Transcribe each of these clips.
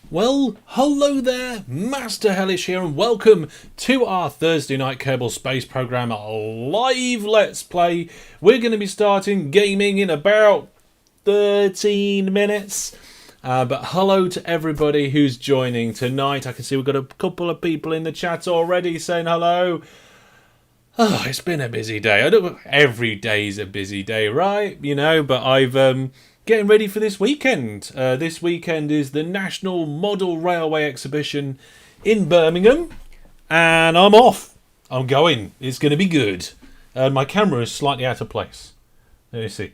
Well, hello there, Master Hellish here, and welcome to our Thursday night Kerbal Space Program live Let's Play. We're going to be starting gaming in about 13 minutes. But hello to everybody who's joining tonight. I can see we've got a couple of people in the chat already saying hello. Oh, it's been a busy day. I don't. Every day's a busy day, right? You know, but I've getting ready for this weekend. This weekend is the National Model Railway Exhibition in Birmingham, and I'm off. I'm going. It's going to be good. My camera is slightly out of place. Let me see.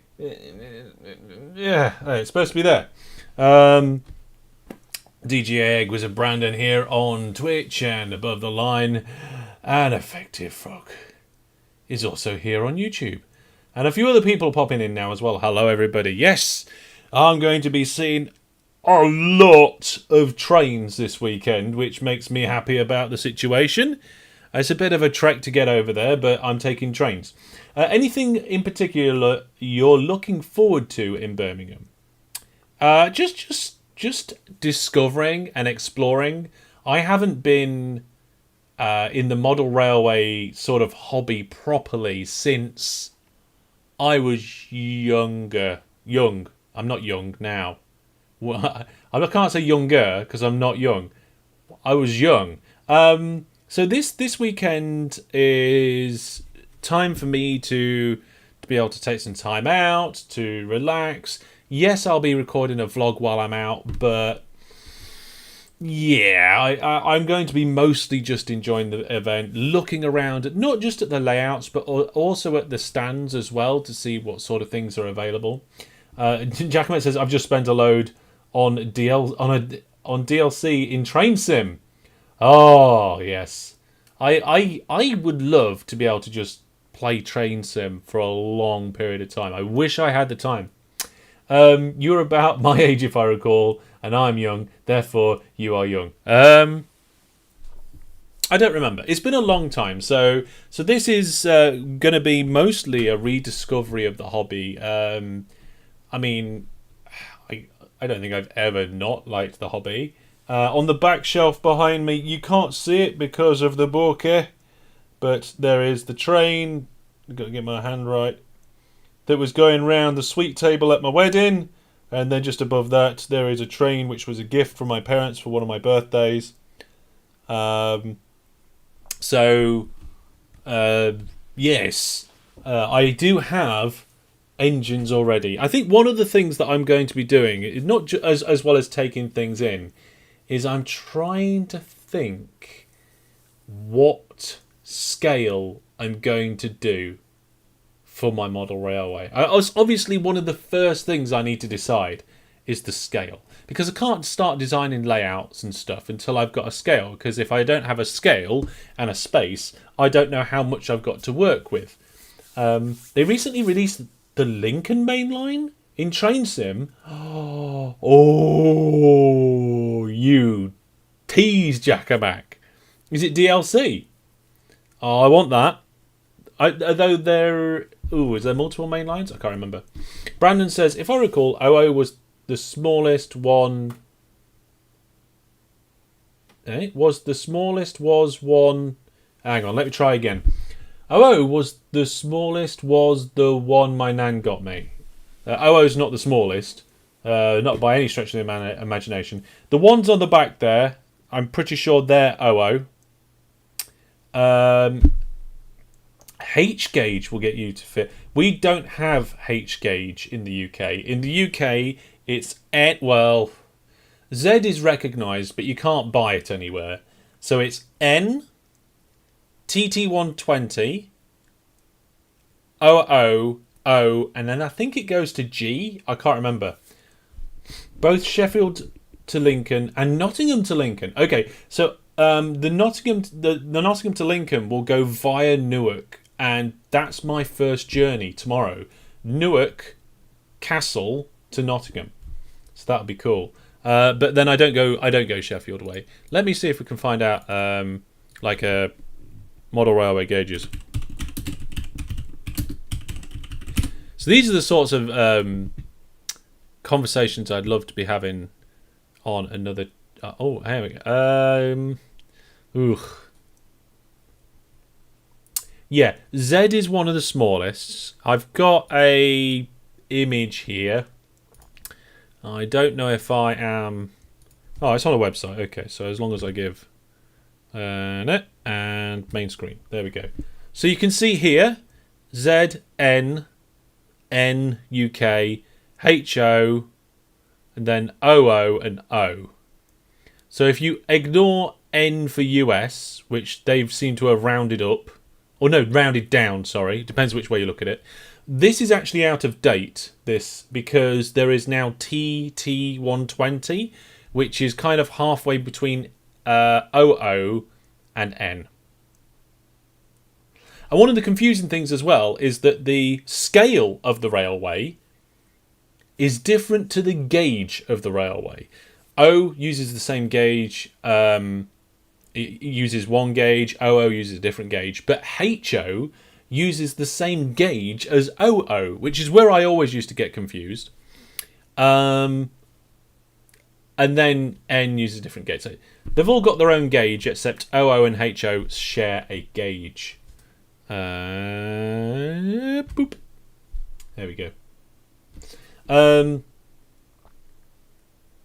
Yeah, it's supposed to be there. DJ Egg was a Brandon here on Twitch, and above the line, an Effective Frog is also here on YouTube. And a few other people popping in now as well. Hello, everybody. Yes, I'm going to be seeing a lot of trains this weekend, which makes me happy about the situation. It's a bit of a trek to get over there, but I'm taking trains. Anything in particular you're looking forward to in Birmingham? Just discovering and exploring. I haven't been in the model railway sort of hobby properly since I was younger. Young. I'm not young now. Well, I can't say younger because I'm not young. I was young. So this weekend is time for me to be able to take some time out, to relax. Yes, I'll be recording a vlog while I'm out, but yeah, I'm going to be mostly just enjoying the event, looking around, not just at the layouts, but also at the stands as well to see what sort of things are available. Giacomo says, I've just spent a load on DLC in Train Sim. Oh, yes. I would love to be able to just play Train Sim for a long period of time. I wish I had the time. You're about my age, if I recall, and I'm young, therefore you are young. I don't remember. It's been a long time, so this is going to be mostly a rediscovery of the hobby. I mean, I don't think I've ever not liked the hobby. On the back shelf behind me, you can't see it because of the bokeh, but there is the train. I've got to get my hand right. That was going round the sweet table at my wedding, and then just above that there is a train which was a gift from my parents for one of my birthdays. Yes, I do have engines already. I think one of the things that I'm going to be doing is not as well as taking things in, is I'm trying to think what scale I'm going to do for my model railway. Obviously, one of the first things I need to decide is the scale, because I can't start designing layouts and stuff until I've got a scale, because if I don't have a scale and a space, I don't know how much I've got to work with. They recently released the Lincoln main line in Train Sim. Oh, you tease, Jackaback. Is it DLC? Oh, I want that. Although there... Ooh, is there multiple main lines? I can't remember. Brandon says, if I recall, OO was the smallest one... Was one... Hang on, let me try again. OO was the smallest, was the one my nan got me. OO's not the smallest. Not by any stretch of the imagination. The ones on the back there, I'm pretty sure they're OO. H gauge will get you to fit. We don't have H gauge in the UK. In the UK, it's N. Well, Z is recognised, but you can't buy it anywhere. So it's N, TT120, OO, O, and then I think it goes to G. I can't remember. Both Sheffield to Lincoln and Nottingham to Lincoln. Okay, so the Nottingham to Lincoln will go via Newark. And that's my first journey tomorrow. Newark, Castle to Nottingham. So that'll be cool. But then I don't go Sheffield way. Let me see if we can find out like a model railway gauges. So these are the sorts of conversations I'd love to be having on another Oh, here we go. Ooh. Yeah, Z is one of the smallest. I've got a image here. I don't know if I am... Oh, it's on a website. Okay, so as long as I give it and main screen. There we go. So you can see here, Z, N, N, UK, HO, and then OO and O. So if you ignore N for US, which they've seemed to have rounded up, or no, rounded down, sorry, depends which way you look at it. This is actually out of date, because there is now TT120, which is kind of halfway between OO and N. And one of the confusing things as well is that the scale of the railway is different to the gauge of the railway. O uses the same gauge, it uses one gauge, OO uses a different gauge, but HO uses the same gauge as OO, which is where I always used to get confused. And then N uses a different gauge. So they've all got their own gauge, except OO and HO share a gauge. Boop. There we go.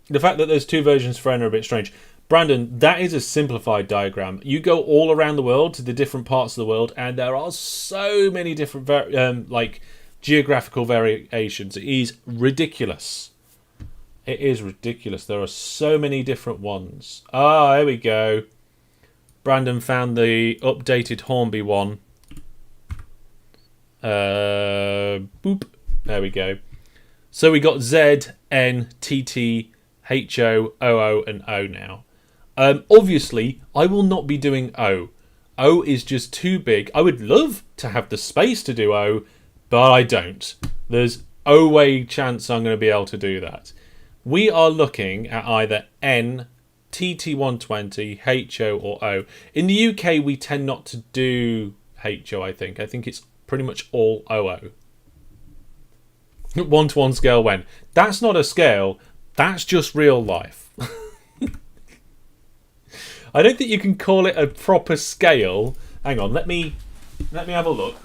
The fact that there's two versions for N are a bit strange. Brandon, that is a simplified diagram. You go all around the world to the different parts of the world, and there are so many different geographical variations. It is ridiculous. It is ridiculous. There are so many different ones. Ah, there we go. Brandon found the updated Hornby one. Boop. There we go. So we got Z, N, TT, HO, OO, and O now. Obviously, I will not be doing O. O is just too big. I would love to have the space to do O, but I don't. There's no way chance I'm going to be able to do that. We are looking at either N, TT120, HO, or O. In the UK, we tend not to do HO, I think. I think it's pretty much all OO. 1-to-1 scale when? That's not a scale. That's just real life. I don't think you can call it a proper scale. Hang on, let me have a look.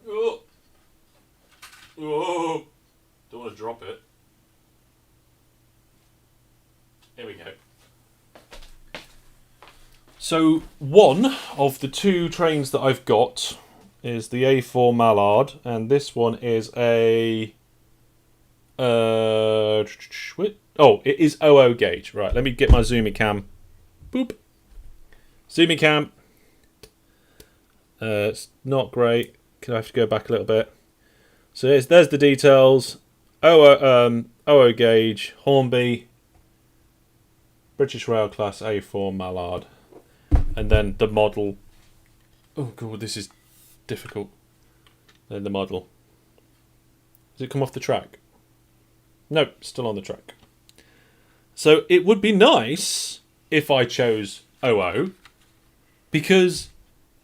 Oh. Oh. Don't want to drop it. Here we go. So one of the two trains that I've got is the A4 Mallard, and this one is a it is OO gauge. Right, let me get my zoomy cam. Boop. Zoomy cam. It's not great. Can I have to go back a little bit? So there's the details. OO gauge, Hornby, British Rail Class A4 Mallard, and then the model. Oh god, this is difficult. Then the model. Does it come off the track? Nope, still on the track. So it would be nice if I chose OO, because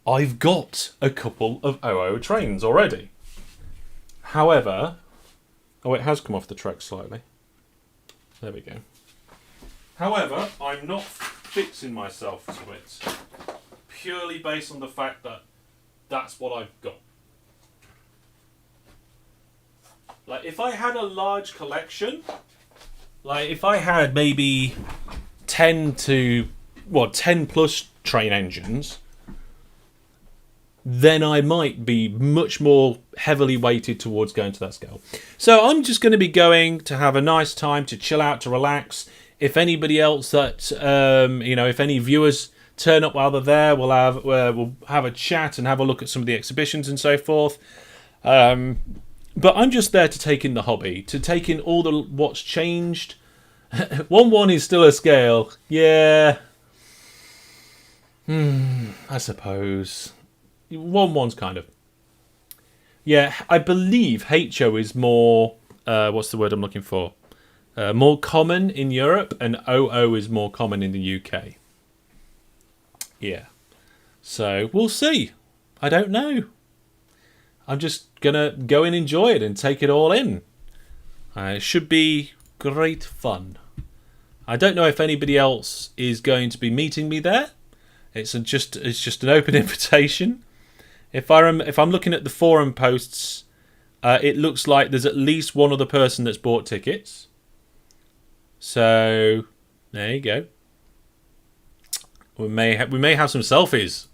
I've got a couple of OO trains already. However, oh, it has come off the track slightly. There we go. However, I'm not fixing myself to it purely based on the fact that that's what I've got. Like, if I had a large collection, like if I had maybe 10 plus train engines, then I might be much more heavily weighted towards going to that scale. So I'm just going to be going to have a nice time, to chill out, to relax. If anybody else that, if any viewers turn up while they're there, we'll have a chat and have a look at some of the exhibitions and so forth. But I'm just there to take in the hobby, to take in all what's changed. 1-1 is still a scale. Yeah. I suppose. 1-1's kind of. Yeah, I believe HO is more, what's the word I'm looking for? More common in Europe, and OO is more common in the UK. Yeah. So, we'll see. I don't know. I'm just going to go and enjoy it and take it all in. It should be great fun. I don't know if anybody else is going to be meeting me there. It's just an open invitation. If I'm looking at the forum posts, it looks like there's at least one other person that's bought tickets. So there you go. We may have some selfies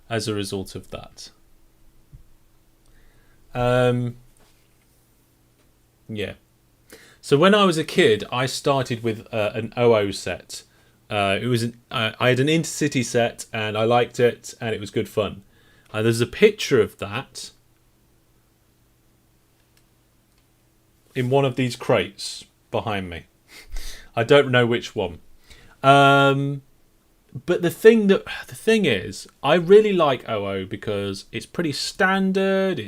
as a result of that. Yeah. So when I was a kid, I started with an OO set. I had an intercity set, and I liked it, and it was good fun. There's a picture of that in one of these crates behind me. I don't know which one. But the thing is, I really like OO because it's pretty standard.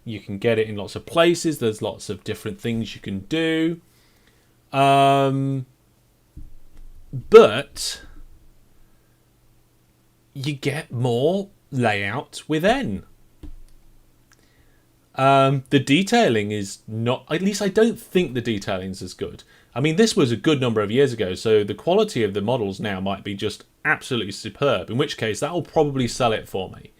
You can get it in lots of places. There's lots of different things you can do. But you get more layout with N. The detailing is not, at least I don't think the detailing is as good. I mean, this was a good number of years ago, so the quality of the models now might be just absolutely superb, in which case that will probably sell it for me.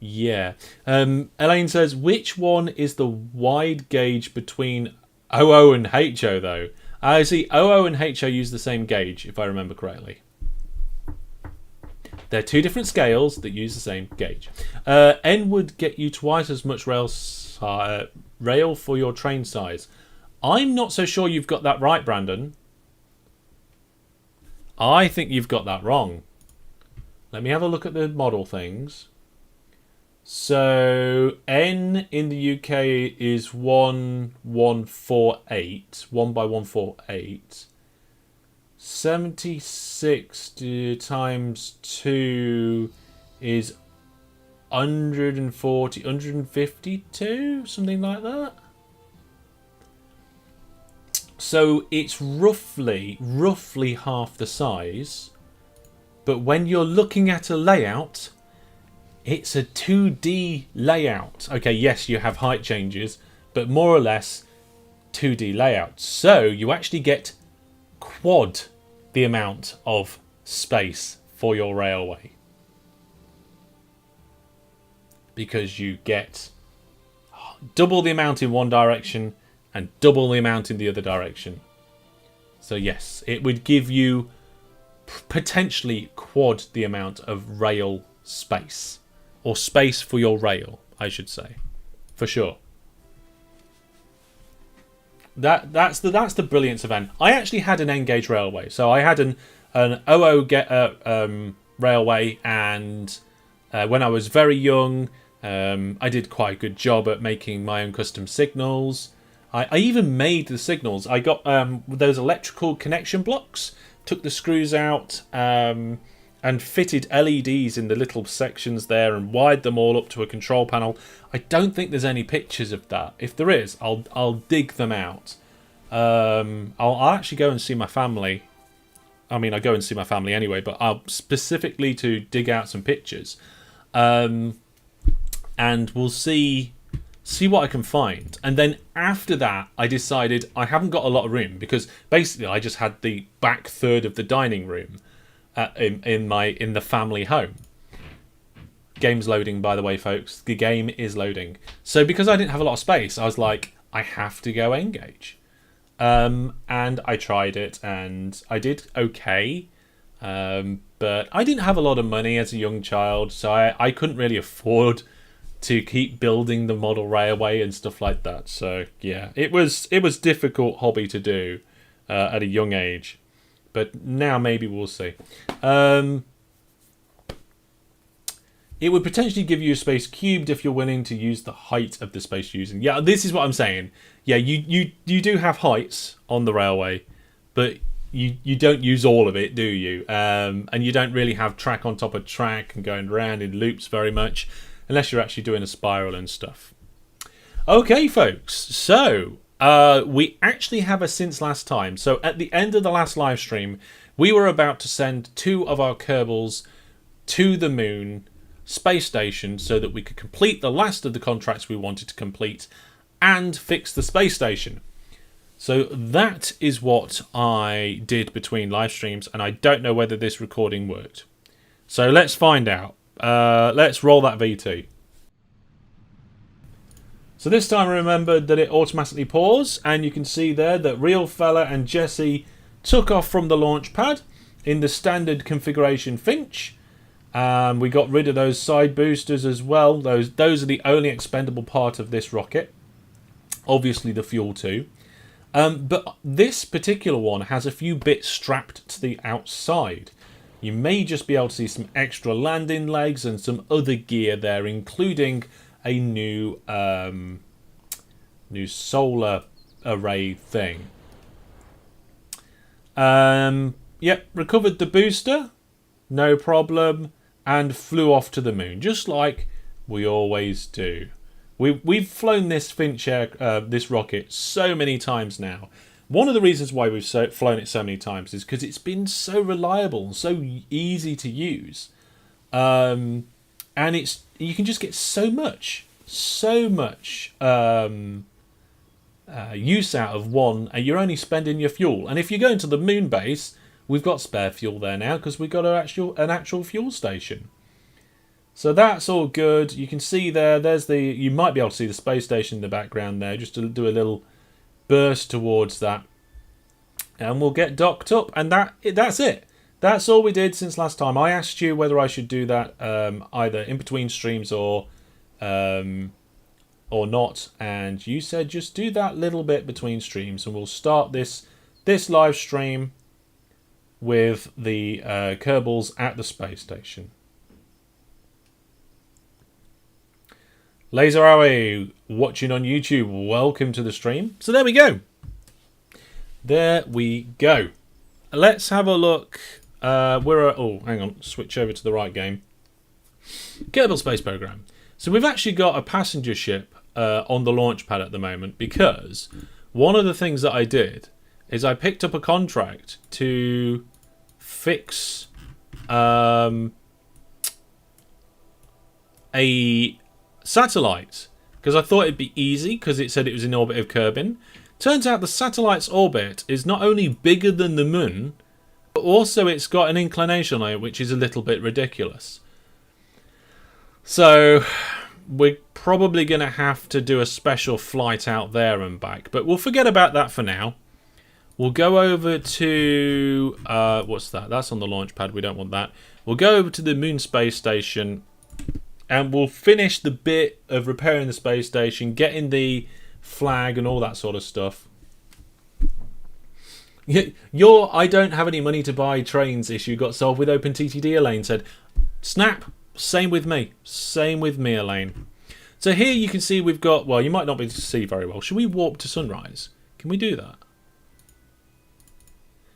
Yeah. Elaine says, which one is the wide gauge between OO and HO, though? I see OO and HO use the same gauge, if I remember correctly. They're two different scales that use the same gauge. N would get you twice as much rail for your train size. I'm not so sure you've got that right, Brandon. I think you've got that wrong. Let me have a look at the model things. So N in the UK is 1148, 1 by 148. 76 times 2 is 140, 152, something like that. So it's roughly half the size. But when you're looking at a layout, it's a 2D layout. Okay, yes, you have height changes, but more or less 2D layout. So you actually get quad the amount of space for your railway. Because you get double the amount in one direction and double the amount in the other direction. So yes, it would give you potentially quad the amount of rail space. Or space for your rail, I should say. For sure. That's the brilliance of N. I actually had an N gauge railway. So I had an OO railway, and when I was very young, I did quite a good job at making my own custom signals. I even made the signals. I got those electrical connection blocks, took the screws out, and fitted LEDs in the little sections there and wired them all up to a control panel. I don't think there's any pictures of that. If there is, I'll dig them out. I'll actually go and see my family. I mean, I go and see my family anyway, but I'll specifically to dig out some pictures. And we'll see what I can find. And then after that, I decided I haven't got a lot of room, because basically I just had the back third of the dining room in the family home. Game's loading, by the way, folks. The game is loading. So because I didn't have a lot of space, I was like, I have to go N gauge. And I tried it, and I did okay. But I didn't have a lot of money as a young child, so I couldn't really afford to keep building the model railway and stuff like that. So yeah, it was difficult hobby to do at a young age. But now maybe we'll see. It would potentially give you a space cubed if you're willing to use the height of the space you're using. Yeah, this is what I'm saying. Yeah, you do have heights on the railway, but you don't use all of it, do you? And you don't really have track on top of track and going around in loops very much, unless you're actually doing a spiral and stuff. Okay, folks. So we actually have a since last time. So at the end of the last live stream, we were about to send 2 of our Kerbals to the moon space station so that we could complete the last of the contracts we wanted to complete and fix the space station. So that is what I did between live streams, and I don't know whether this recording worked. So let's find out. Let's roll that VT. So this time I remembered that it automatically paused, and you can see there that Real Fella and Jesse took off from the launch pad in the standard configuration Finch. We got rid of those side boosters as well. Those are the only expendable part of this rocket. Obviously the fuel too. But this particular one has a few bits strapped to the outside. You may just be able to see some extra landing legs and some other gear there, including a new solar array thing. Yep, recovered the booster, no problem, and flew off to the moon, just like we always do. We've flown this Finch this rocket so many times now. One of the reasons why we've flown it so many times is because it's been so reliable and so easy to use, and you can just get so much use out of one, and you're only spending your fuel. And if you're going to the moon base, we've got spare fuel there now because we've got an actual fuel station. So that's all good. You can see there's you might be able to see the space station in the background there, just to do a little burst towards that. And we'll get docked up, and that's it. That's all we did since last time. I asked you whether I should do that either in between streams or not, and you said just do that little bit between streams, and we'll start this live stream with the Kerbals at the space station. Laser Howie watching on YouTube, welcome to the stream. So there we go. Let's have a look. Hang on, switch over to the right game. Kerbal Space Program. So we've actually got a passenger ship on the launch pad at the moment, because one of the things that I did is I picked up a contract to fix a satellite, because I thought it'd be easy because it said it was in orbit of Kerbin. Turns out the satellite's orbit is not only bigger than the moon, but also it's got an inclination on it which is a little bit ridiculous. So we're probably going to have to do a special flight out there and back, but we'll forget about that for now. We'll go over to what's that? That's on the launch pad. We don't want that. We'll go over to the moon space station, and we'll finish the bit of repairing the space station, getting the flag and all that sort of stuff. I don't have any money to buy trains issue got solved with OpenTTD, Elaine said. Snap. Same with me, Elaine. So here you can see we've got, well, you might not be able to see very well. Should we warp to sunrise? Can we do that?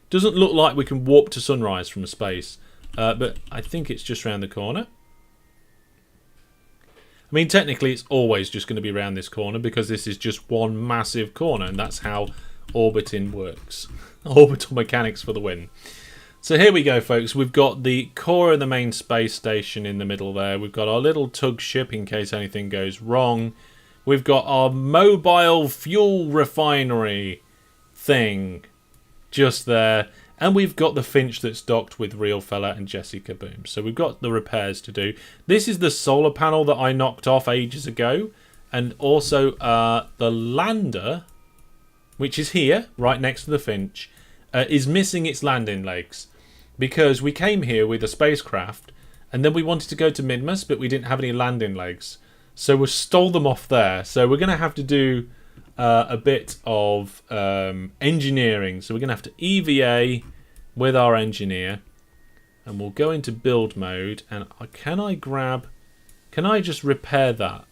Doesn't look like we can warp to sunrise from space, but I think it's just around the corner. I mean, technically it's always just going to be around this corner because this is just one massive corner, and that's how orbiting works. Orbital mechanics for the win. So here we go, folks. We've got the core of the main space station in the middle there. We've got our little tug ship in case anything goes wrong. We've got our mobile fuel refinery thing just there. And we've got the Finch that's docked with Real Fella and Jesse Kaboom. So we've got the repairs to do. This is the solar panel that I knocked off ages ago. And also the lander, which is here, right next to the Finch, is missing its landing legs. Because we came here with a spacecraft, and then we wanted to go to Midmas, but we didn't have any landing legs. So we stole them off there. So we're going to have to do a bit of engineering. So we're going to have to EVA with our engineer, and we'll go into build mode. And can I just repair that?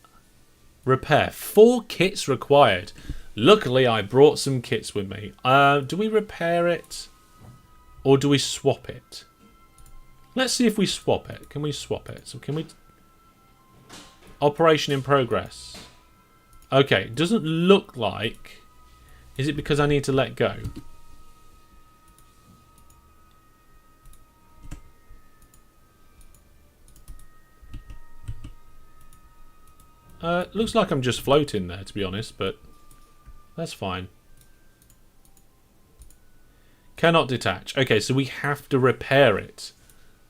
Repair. 4 kits required. Luckily, I brought some kits with me. Do we repair it? Or do we swap it? Let's see if we swap it. Can we swap it? So can we... Operation in progress. Okay, it doesn't look like... Is it because I need to let go? Looks like I'm just floating there, to be honest, but that's fine. Cannot detach. Okay, so we have to repair it.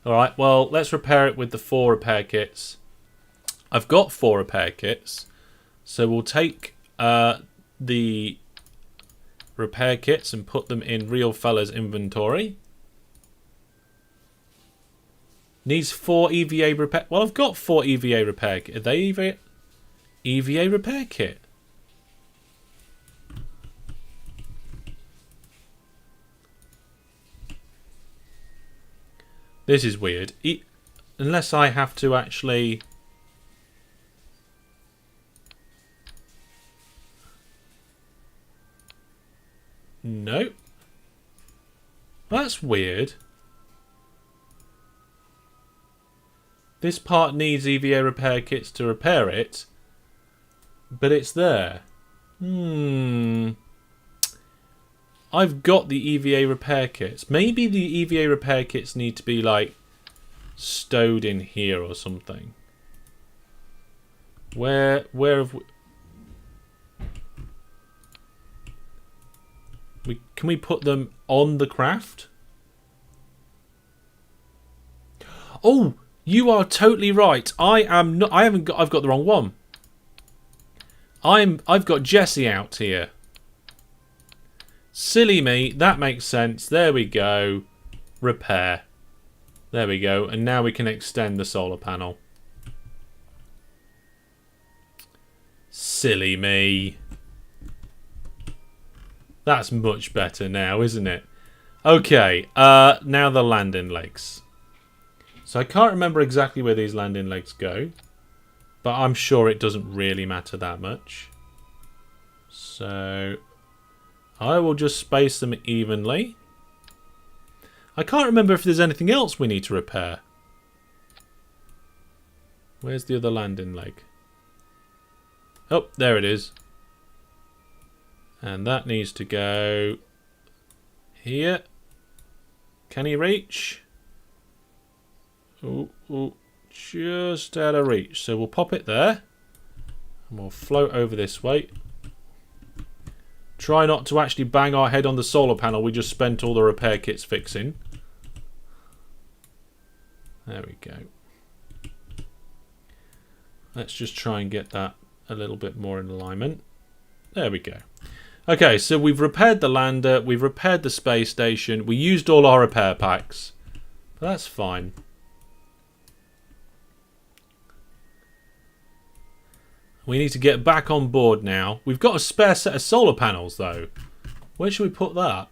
Alright, well, let's repair it with the 4 repair kits. I've got 4 repair kits. So we'll take the repair kits and put them in Real Fella's inventory. Needs 4 EVA repair... Well, I've got 4 EVA repair kit. Are they EVA repair kit? This is weird. Unless I have to actually... No. That's weird. This part needs EVA repair kits to repair it, but it's there. I've got the EVA repair kits. Maybe the EVA repair kits need to be like stowed in here or something. Where have can we put them on the craft? Oh, you are totally right. I've got the wrong one. I've got Jesse out here. Silly me. That makes sense. There we go. Repair. There we go. And now we can extend the solar panel. Silly me. That's much better now, isn't it? Okay. Now the landing legs. So I can't remember exactly where these landing legs go, but I'm sure it doesn't really matter that much. So I will just space them evenly. I can't remember if there's anything else we need to repair. Where's the other landing leg? Oh, there it is. And that needs to go here. Can he reach? Oh, just out of reach. So we'll pop it there. And we'll float over this way. Try not to actually bang our head on the solar panel we just spent all the repair kits fixing. There we go. Let's just try and get that a little bit more in alignment. There we go. Okay, so we've repaired the lander. We've repaired the space station. We used all our repair packs. But that's fine. We need to get back on board now. We've got a spare set of solar panels, though. Where should we put that?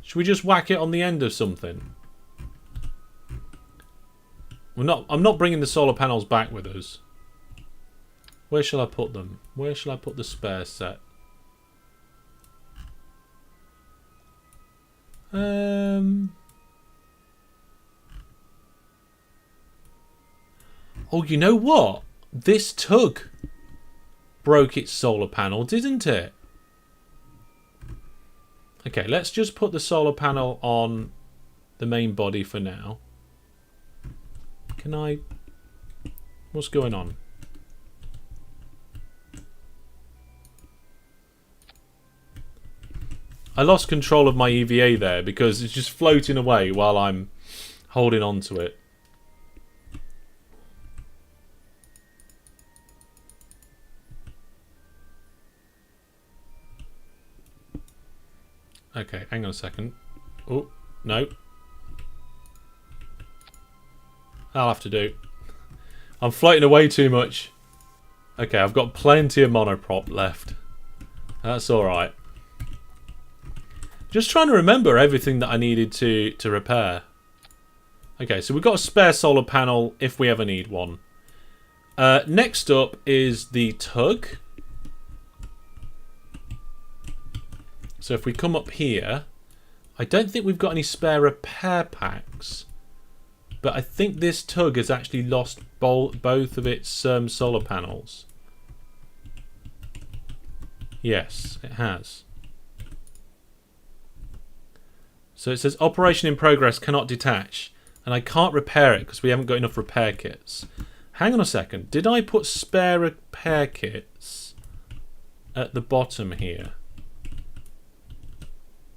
Should we just whack it on the end of something? I'm not bringing the solar panels back with us. Where shall I put them? Where shall I put the spare set? Oh, you know what? This tug broke its solar panel, didn't it? Okay, let's just put the solar panel on the main body for now. Can I... What's going on? I lost control of my EVA there because it's just floating away while I'm holding on to it. Okay, hang on a second. Oh, no. I'll have to do. I'm floating away too much. Okay, I've got plenty of monoprop left. That's alright. Just trying to remember everything that I needed to repair. Okay, so we've got a spare solar panel if we ever need one. Next up is the tug. So if we come up here, I don't think we've got any spare repair packs. But I think this tug has actually lost both of its solar panels. Yes, it has. So it says operation in progress, cannot detach. And I can't repair it because we haven't got enough repair kits. Hang on a second. Did I put spare repair kits at the bottom here?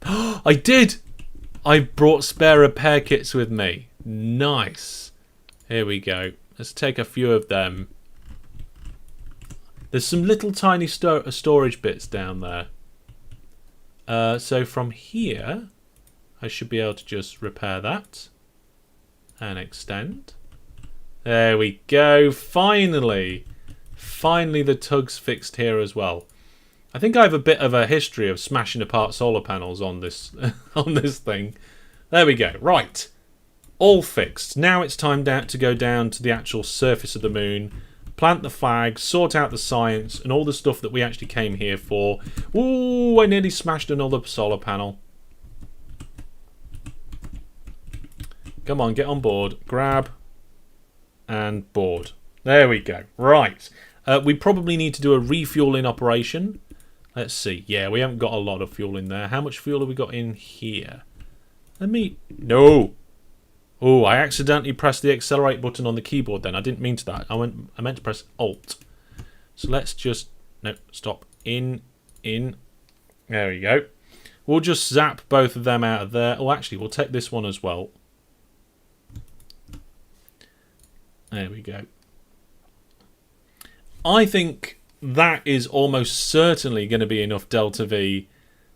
I did! I brought spare repair kits with me. Nice. Here we go. Let's take a few of them. There's some little tiny storage bits down there. So from here, I should be able to just repair that. And extend. There we go. Finally. Finally the tug's fixed here as well. I think I have a bit of a history of smashing apart solar panels on this on this thing. There we go. Right. All fixed. Now it's time to go down to the actual surface of the moon, plant the flag, sort out the science, and all the stuff that we actually came here for. Ooh, I nearly smashed another solar panel. Come on, get on board. Grab and board. There we go. Right. We probably need to do a refueling operation. Let's see. Yeah, we haven't got a lot of fuel in there. How much fuel have we got in here? Let me... No! Oh, I accidentally pressed the accelerate button on the keyboard then. I didn't mean to that. I meant to press Alt. So let's just... No, stop. In. There we go. We'll just zap both of them out of there. Oh, actually, we'll take this one as well. There we go. I think that is almost certainly going to be enough Delta V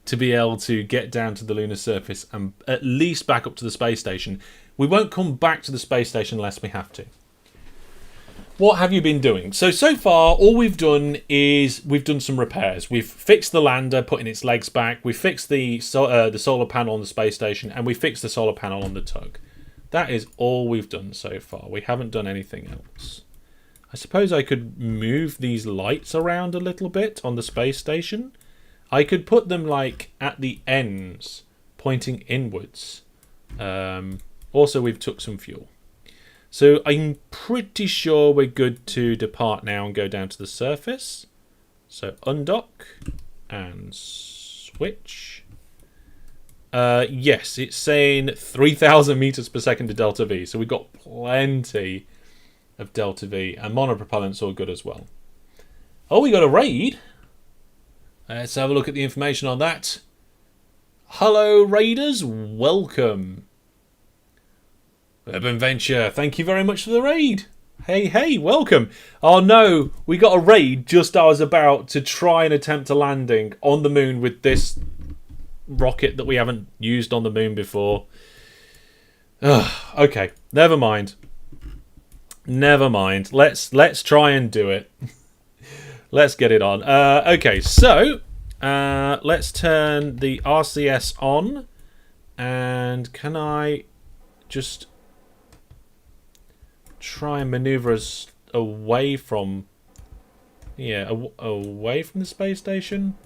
to be able to get down to the lunar surface and at least back up to the space station. We won't come back to the space station unless we have to. What have you been doing? So far, all we've done is we've done some repairs. We've fixed the lander, putting its legs back. We fixed the solar panel on the space station, and we fixed the solar panel on the tug. That is all we've done so far. We haven't done anything else. I suppose I could move these lights around a little bit on the space station. I could put them like at the ends, pointing inwards. Also, we've took some fuel. So I'm pretty sure we're good to depart now and go down to the surface. So undock and switch. Yes, it's saying 3,000 meters per second to Delta V. So we've got plenty of Delta V, and monopropellant's all good as well. Oh, we got a raid. Let's have a look at the information on that. Hello, raiders. Welcome. Urban Venture, thank you very much for the raid. Hey, welcome. Oh no, we got a raid just as I was about to try and attempt a landing on the moon with this rocket that we haven't used on the moon before. Okay, never mind. Let's try and do it. Let's get it on. Okay, so let's turn the RCS on, and can I just try and maneuver us away from away from the space station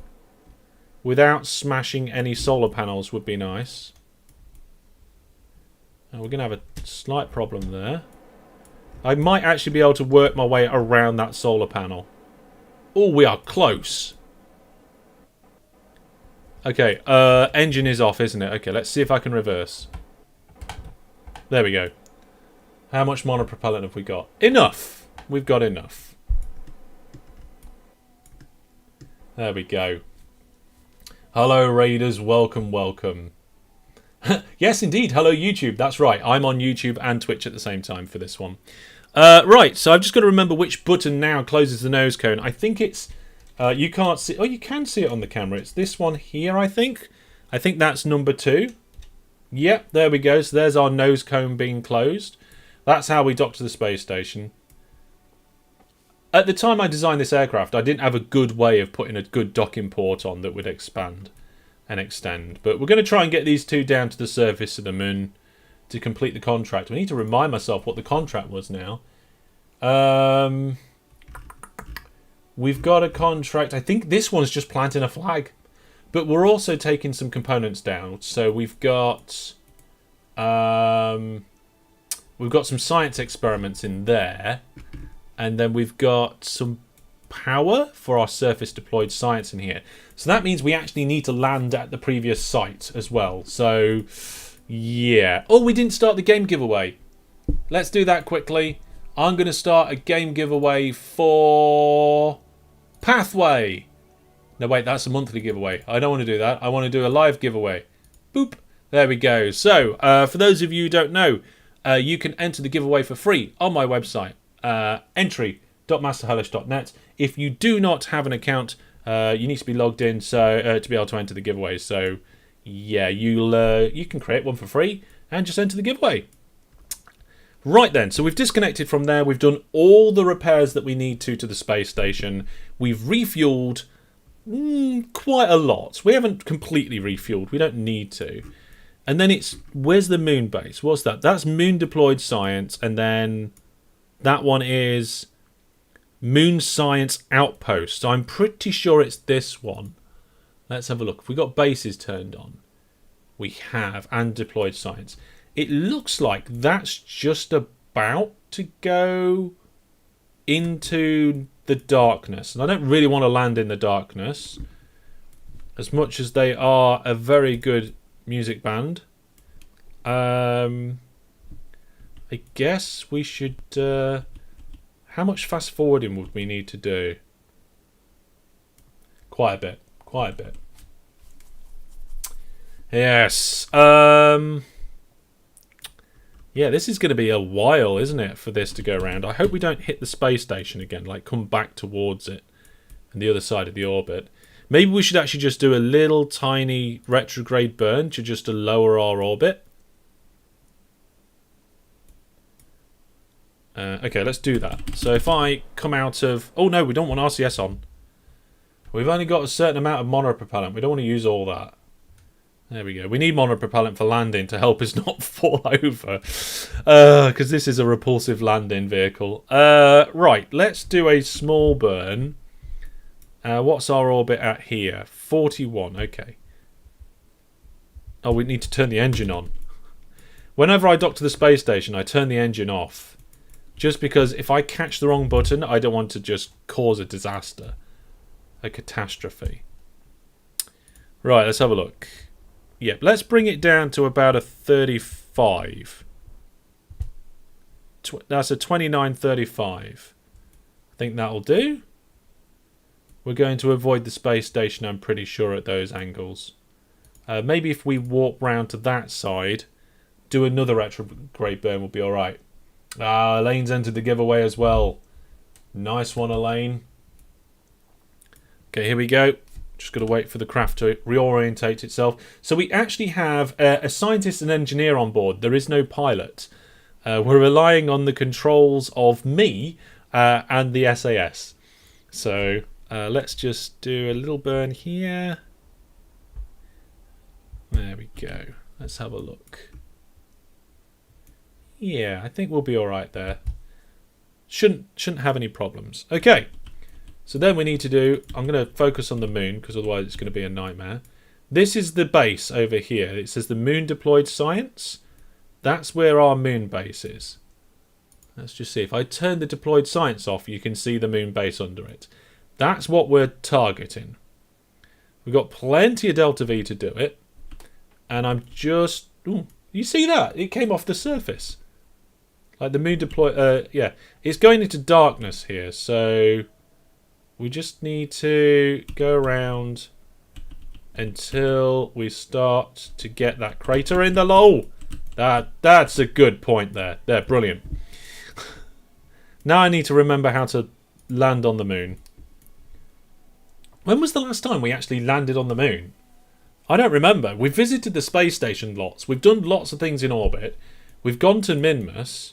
without smashing any solar panels would be nice. And we're gonna have a slight problem there. I might actually be able to work my way around that solar panel. Oh, we are close. Okay, engine is off, isn't it? Okay, let's see if I can reverse. There we go. How much monopropellant have we got? Enough! We've got enough. There we go. Hello, raiders. Welcome, welcome. Yes, indeed. Hello, YouTube. That's right. I'm on YouTube and Twitch at the same time for this one. Right, so I've just got to remember which button now closes the nose cone. I think it's... you can't see... Oh, you can see it on the camera. It's this one here, I think. I think that's number 2. Yep, there we go. So there's our nose cone being closed. That's how we dock to the space station. At the time I designed this aircraft, I didn't have a good way of putting a good docking port on that would expand and extend. But we're going to try and get these two down to the surface of the moon to complete the contract. We need to remind myself what the contract was now. We've got a contract. I think this one's just planting a flag. But we're also taking some components down. So we've got... we've got some science experiments in there. And then we've got some power for our surface deployed science in here. So that means we actually need to land at the previous site as well. So, yeah. Oh, we didn't start the game giveaway. Let's do that quickly. I'm going to start a game giveaway for Pathway. No, wait, that's a monthly giveaway. I don't want to do that. I want to do a live giveaway. Boop. There we go. So, for those of you who don't know, you can enter the giveaway for free on my website, entry.masterhellish.net. If you do not have an account, you need to be logged in to be able to enter the giveaway. So, yeah, you can create one for free and just enter the giveaway. Right then, so we've disconnected from there. We've done all the repairs that we need to the space station. We've refueled quite a lot. We haven't completely refueled. We don't need to. And then where's the moon base? What's that? That's moon deployed science. And then that one is moon science outpost. So I'm pretty sure it's this one. Let's have a look. Have we got bases turned on? We have. And deployed science. It looks like that's just about to go into the darkness. And I don't really want to land in the darkness, as much as they are a very good music band. I guess we should... how much fast forwarding would we need to do? Quite a bit. Quite a bit. Yes. Yeah, this is going to be a while, isn't it, for this to go around. I hope we don't hit the space station again, like come back towards it and the other side of the orbit. Maybe we should actually just do a little tiny retrograde burn to lower our orbit. Okay, let's do that. So if I come out of... Oh no, we don't want RCS on. We've only got a certain amount of monopropellant. We don't want to use all that. There we go. We need monopropellant for landing to help us not fall over. Because this is a repulsive landing vehicle. Right, let's do a small burn. What's our orbit at here? 41, okay. Oh, we need to turn the engine on. Whenever I dock to the space station, I turn the engine off. Just because if I catch the wrong button, I don't want to just cause a disaster. A catastrophe. Right, let's have a look. Yep, let's bring it down to about a 35. That's a 29.35. I think that'll do. We're going to avoid the space station, I'm pretty sure, at those angles. Maybe if we warp round to that side, do another retrograde burn will be alright. Elaine's entered the giveaway as well. Nice one, Elaine. Okay, here we go. Just got to wait for the craft to reorientate itself. So we actually have a scientist and engineer on board. There is no pilot. We're relying on the controls of me and the SAS. So let's just do a little burn here. There we go. Let's have a look. Yeah, I think we'll be all right there. Shouldn't have any problems. Okay. So then we need to do... I'm going to focus on the moon, because otherwise it's going to be a nightmare. This is the base over here. It says the moon deployed science. That's where our moon base is. Let's just see. If I turn the deployed science off, you can see the moon base under it. That's what we're targeting. We've got plenty of delta V to do it. And I'm just... Ooh, you see that? It came off the surface. Like the moon deployed... yeah. It's going into darkness here, so... We just need to go around until we start to get that crater in the low. That's a good point there. There, brilliant. Now I need to remember how to land on the moon. When was the last time we actually landed on the moon? I don't remember. We've visited the space station lots. We've done lots of things in orbit. We've gone to Minmus.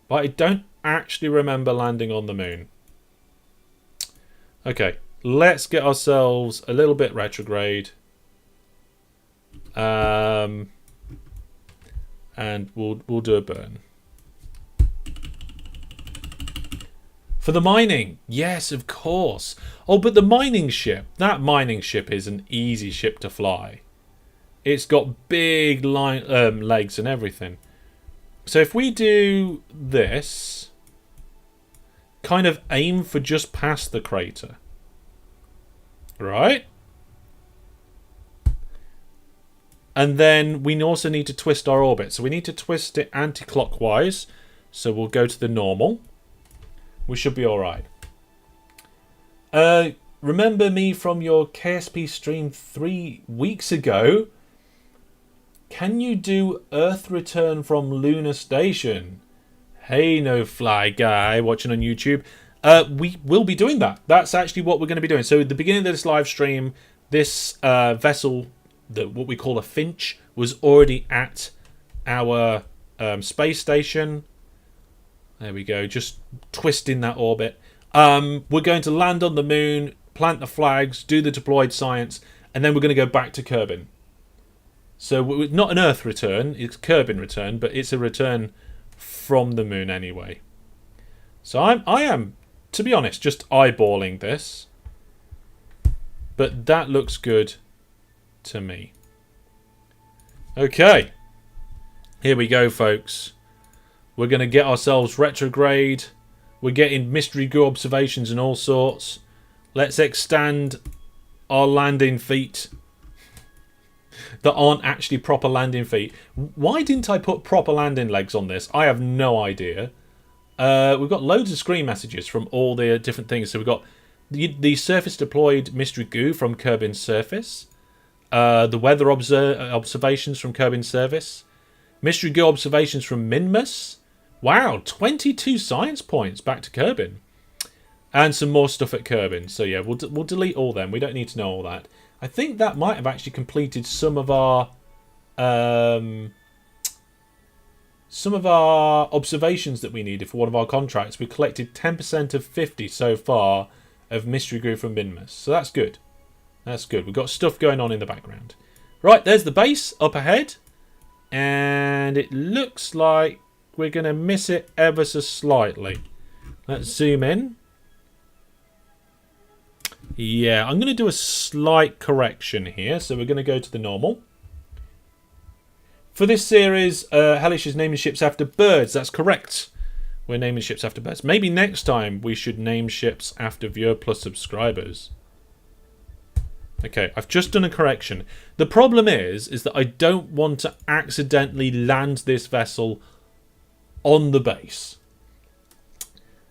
But I don't actually remember landing on the moon. Okay, let's get ourselves a little bit retrograde. And we'll do a burn. For the mining, yes, of course. Oh, but the mining ship, that mining ship is an easy ship to fly. It's got big legs and everything. So if we do this, kind of aim for just past the crater. Right? And then we also need to twist our orbit. So we need to twist it anti-clockwise. So we'll go to the normal. We should be alright. Remember me from your KSP stream 3 weeks ago? Can you do Earth return from lunar station? Hey, no fly guy watching on YouTube. We will be doing that. That's actually what we're going to be doing. So at the beginning of this live stream, this vessel, what we call a Finch, was already at our space station. There we go, just twisting that orbit. We're going to land on the moon, plant the flags, do the deployed science, and then we're going to go back to Kerbin. So not an Earth return, it's Kerbin return, but it's a return from the moon anyway. So I am, to be honest, just eyeballing this. But that looks good to me. Okay. Here we go, folks. We're going to get ourselves retrograde. We're getting mystery goo observations and all sorts. Let's extend our landing feet that aren't actually proper landing feet. Why didn't I put proper landing legs on this? I have no idea. We've got loads of screen messages from all the different things. So we've got the surface deployed mystery goo from Kerbin's surface. The weather observations from Kerbin's surface. Mystery goo observations from Minmus. Wow, 22 science points back to Kerbin. And some more stuff at Kerbin. So yeah, we'll delete all them. We don't need to know all that. I think that might have actually completed some of our observations that we needed for one of our contracts. We collected 10% of 50 so far of mystery goo from Minmus. So that's good. That's good. We've got stuff going on in the background. Right, there's the base up ahead. And it looks like we're going to miss it ever so slightly. Let's zoom in. Yeah, I'm going to do a slight correction here. So we're going to go to the normal. For this series, Hellish is naming ships after birds. That's correct. We're naming ships after birds. Maybe next time we should name ships after Viewer Plus subscribers. Okay, I've just done a correction. The problem is that I don't want to accidentally land this vessel on the base.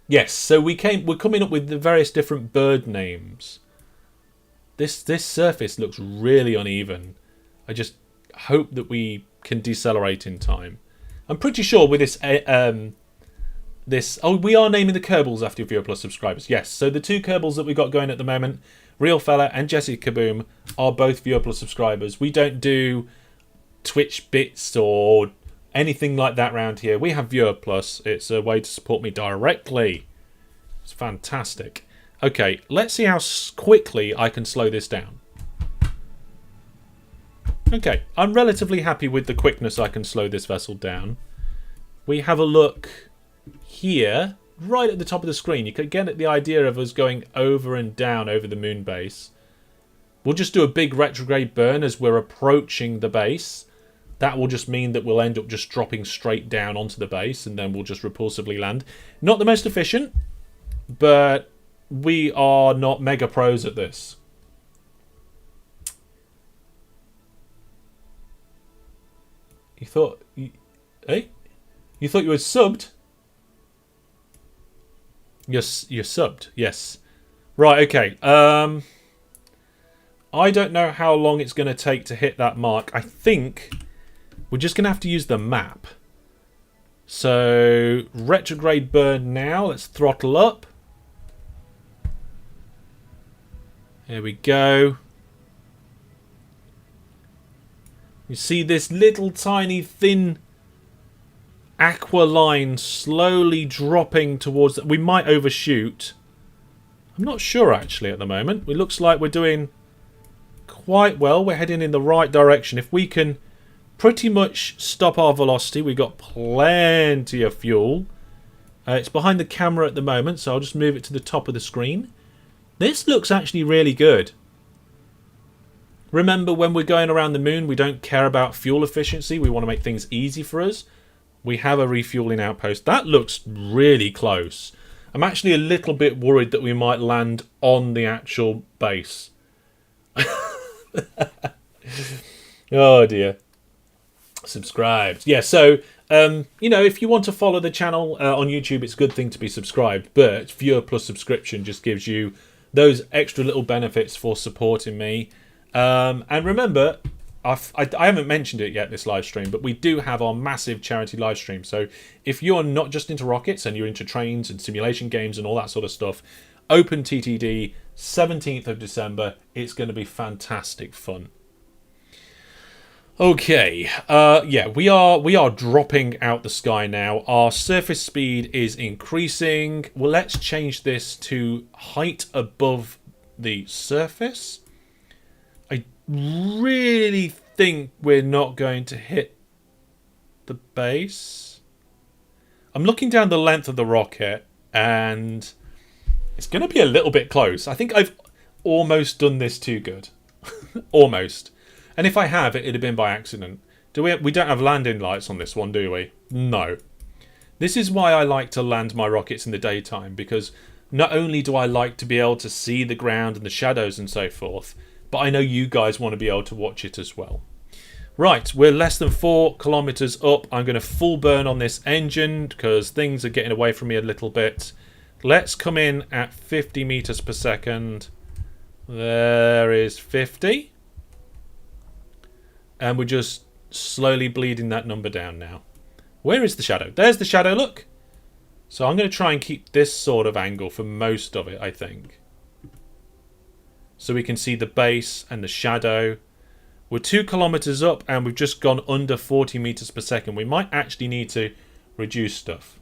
Yes, so we're coming up with the various different bird names. This surface looks really uneven. I just hope that we can decelerate in time. I'm pretty sure with this we are naming the Kerbals after Viewer Plus subscribers. Yes, so the two Kerbals that we've got going at the moment, Real Fella and Jessica Kaboom, are both Viewer Plus subscribers. We don't do Twitch bits or anything like that around here. We have Viewer Plus. It's a way to support me directly. It's fantastic. Okay, let's see how quickly I can slow this down. Okay, I'm relatively happy with the quickness I can slow this vessel down. We have a look here, right at the top of the screen. You can get the idea of us going over and down over the moon base. We'll just do a big retrograde burn as we're approaching the base. That will just mean that we'll end up just dropping straight down onto the base and then we'll just repulsively land. Not the most efficient, but we are not mega pros at this. You thought... You thought you were subbed? You're subbed, yes. Right, okay. I don't know how long it's going to take to hit that mark. I think we're just going to have to use the map. So, retrograde burn now. Let's throttle up. Here we go. You see this little tiny thin aqua line slowly dropping towards... We might overshoot. I'm not sure actually at the moment. It looks like we're doing quite well. We're heading in the right direction. If we can pretty much stop our velocity, we've got plenty of fuel. It's behind the camera at the moment, so I'll just move it to the top of the screen. This looks actually really good. Remember, when we're going around the moon, we don't care about fuel efficiency. We want to make things easy for us. We have a refueling outpost. That looks really close. I'm actually a little bit worried that we might land on the actual base. Oh dear. Subscribed. Yeah, so, you know, if you want to follow the channel on YouTube, it's a good thing to be subscribed. But Viewer Plus subscription just gives you those extra little benefits for supporting me. And remember, I haven't mentioned it yet this live stream, but we do have our massive charity live stream. So if you're not just into rockets and you're into trains and simulation games and all that sort of stuff, Open TTD 17th of December. It's going to be fantastic fun. Okay, yeah, we are dropping out the sky now. Our surface speed is increasing. Well, let's change this to height above the surface. I really think we're not going to hit the base. I'm looking down the length of the rocket, and it's going to be a little bit close. I think I've almost done this too good. Almost. And if I have, it'd have been by accident. We don't have landing lights on this one, do we? No. This is why I like to land my rockets in the daytime, because not only do I like to be able to see the ground and the shadows and so forth, but I know you guys want to be able to watch it as well. Right, we're less than 4 kilometers up. I'm going to full burn on this engine because things are getting away from me a little bit. Let's come in at 50 meters per second. There is 50. And we're just slowly bleeding that number down now. Where is the shadow? There's the shadow, look. So I'm going to try and keep this sort of angle for most of it, I think. So we can see the base and the shadow. We're 2 kilometers up and we've just gone under 40 meters per second. We might actually need to reduce stuff.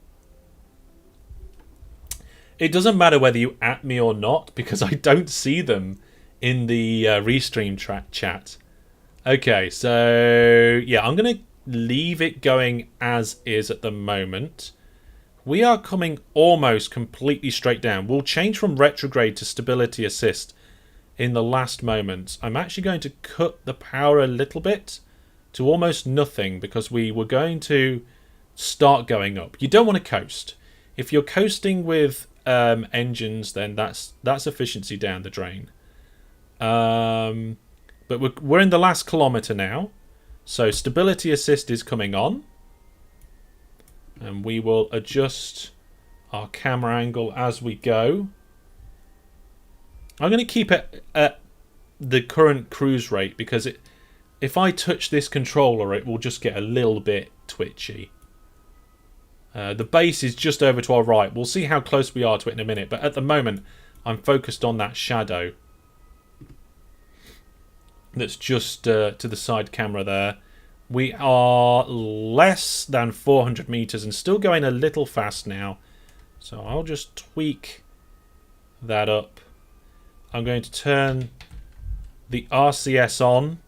It doesn't matter whether you at me or not, because I don't see them in the restream chat. Okay, so yeah, I'm going to leave it going as is at the moment. We are coming almost completely straight down. We'll change from retrograde to stability assist in the last moments. I'm actually going to cut the power a little bit to almost nothing because we were going to start going up. You don't want to coast. If you're coasting with engines, then that's efficiency down the drain. But we're in the last kilometre now. So stability assist is coming on. And we will adjust our camera angle as we go. I'm going to keep it at the current cruise rate because if I touch this controller, it will just get a little bit twitchy. The base is just over to our right. We'll see how close we are to it in a minute. But at the moment, I'm focused on that shadow. That's just to the side camera there. We are less than 400 meters and still going a little fast now. So I'll just tweak that up. I'm going to turn the RCS on.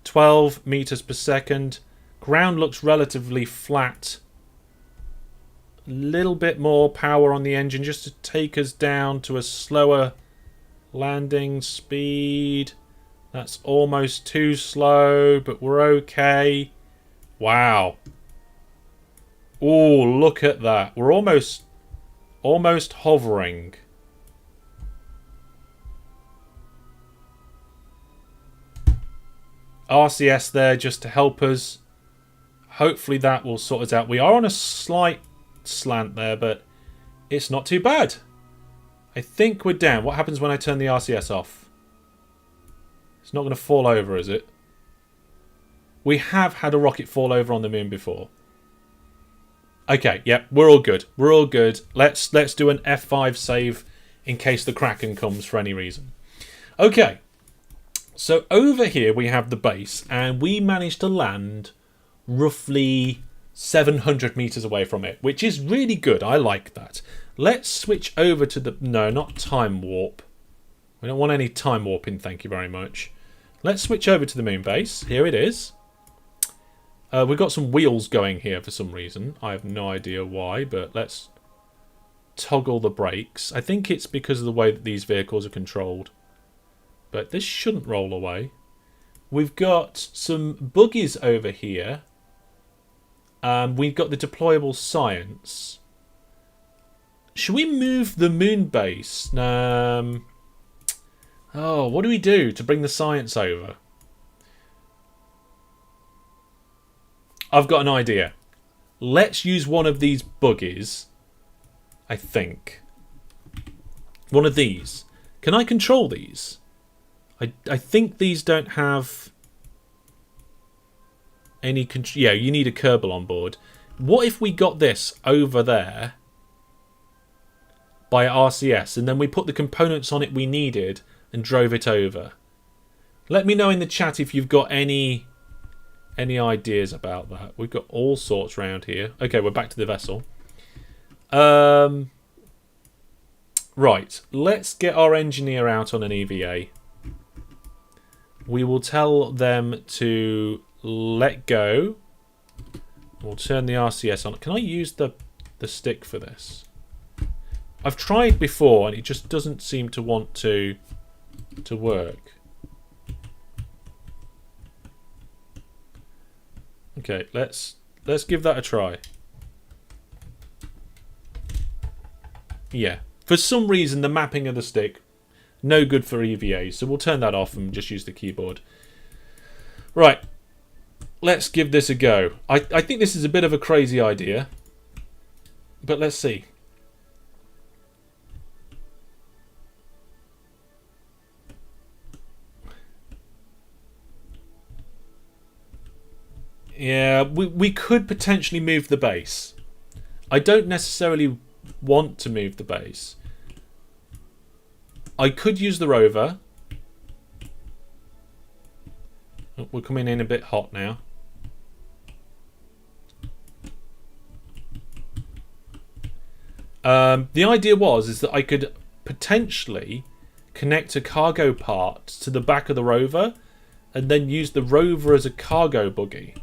12 meters per second. Ground looks relatively flat. A little bit more power on the engine just to take us down to a slower landing speed. That's almost too slow, but we're okay. Wow. Oh, look at that. We're almost hovering. RCS there just to help us. Hopefully that will sort us out. We are on a slight slant there, but it's not too bad. I think we're down. What happens when I turn the RCS off? It's not going to fall over, is it? We have had a rocket fall over on the moon before. Okay, yep, we're all good. We're all good. Let's do an F5 save in case the Kraken comes for any reason. Okay, so over here we have the base, and we managed to land roughly 700 meters away from it, which is really good. I like that. Let's switch over to the... No, not time warp. We don't want any time warping, thank you very much. Let's switch over to the moon base. Here it is. We've got some wheels going here for some reason. I have no idea why, but let's toggle the brakes. I think it's because of the way that these vehicles are controlled. But this shouldn't roll away. We've got some buggies over here. We've got the deployable science. Should we move the moon base? Oh, what do we do to bring the science over? I've got an idea. Let's use one of these buggies. I think. One of these. Can I control these? I think these don't have any yeah, you need a Kerbal on board. What if we got this over there by RCS and then we put the components on it we needed and drove it over? Let me know in the chat if you've got any ideas about that. We've got all sorts around here. Okay, we're back to the vessel. Right, let's get our engineer out on an EVA. We will tell them to let go. We'll turn the RCS on. Can I use the stick for this? I've tried before and it just doesn't seem to want to work. Okay, let's give that a try. Yeah. For some reason, the mapping of the stick, no good for EVA, so we'll turn that off and just use the keyboard. Right, let's give this a go. I think this is a bit of a crazy idea, but let's see. Yeah, we could potentially move the base. I don't necessarily want to move the base. I could use the rover. Oh, we're coming in a bit hot now. The idea is that I could potentially connect a cargo part to the back of the rover and then use the rover as a cargo buggy.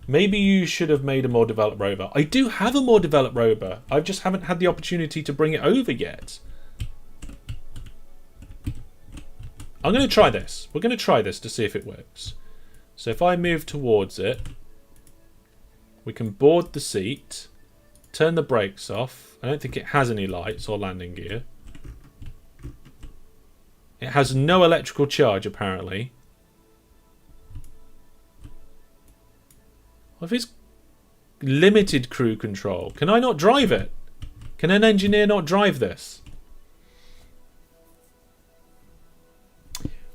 Maybe you should have made a more developed rover. I do have a more developed rover. I just haven't had the opportunity to bring it over yet. I'm going to try this. We're going to try this to see if it works. So if I move towards it, we can board the seat, turn the brakes off. I don't think it has any lights or landing gear. It has no electrical charge, apparently. What if it's limited crew control? Can I not drive it? Can an engineer not drive this?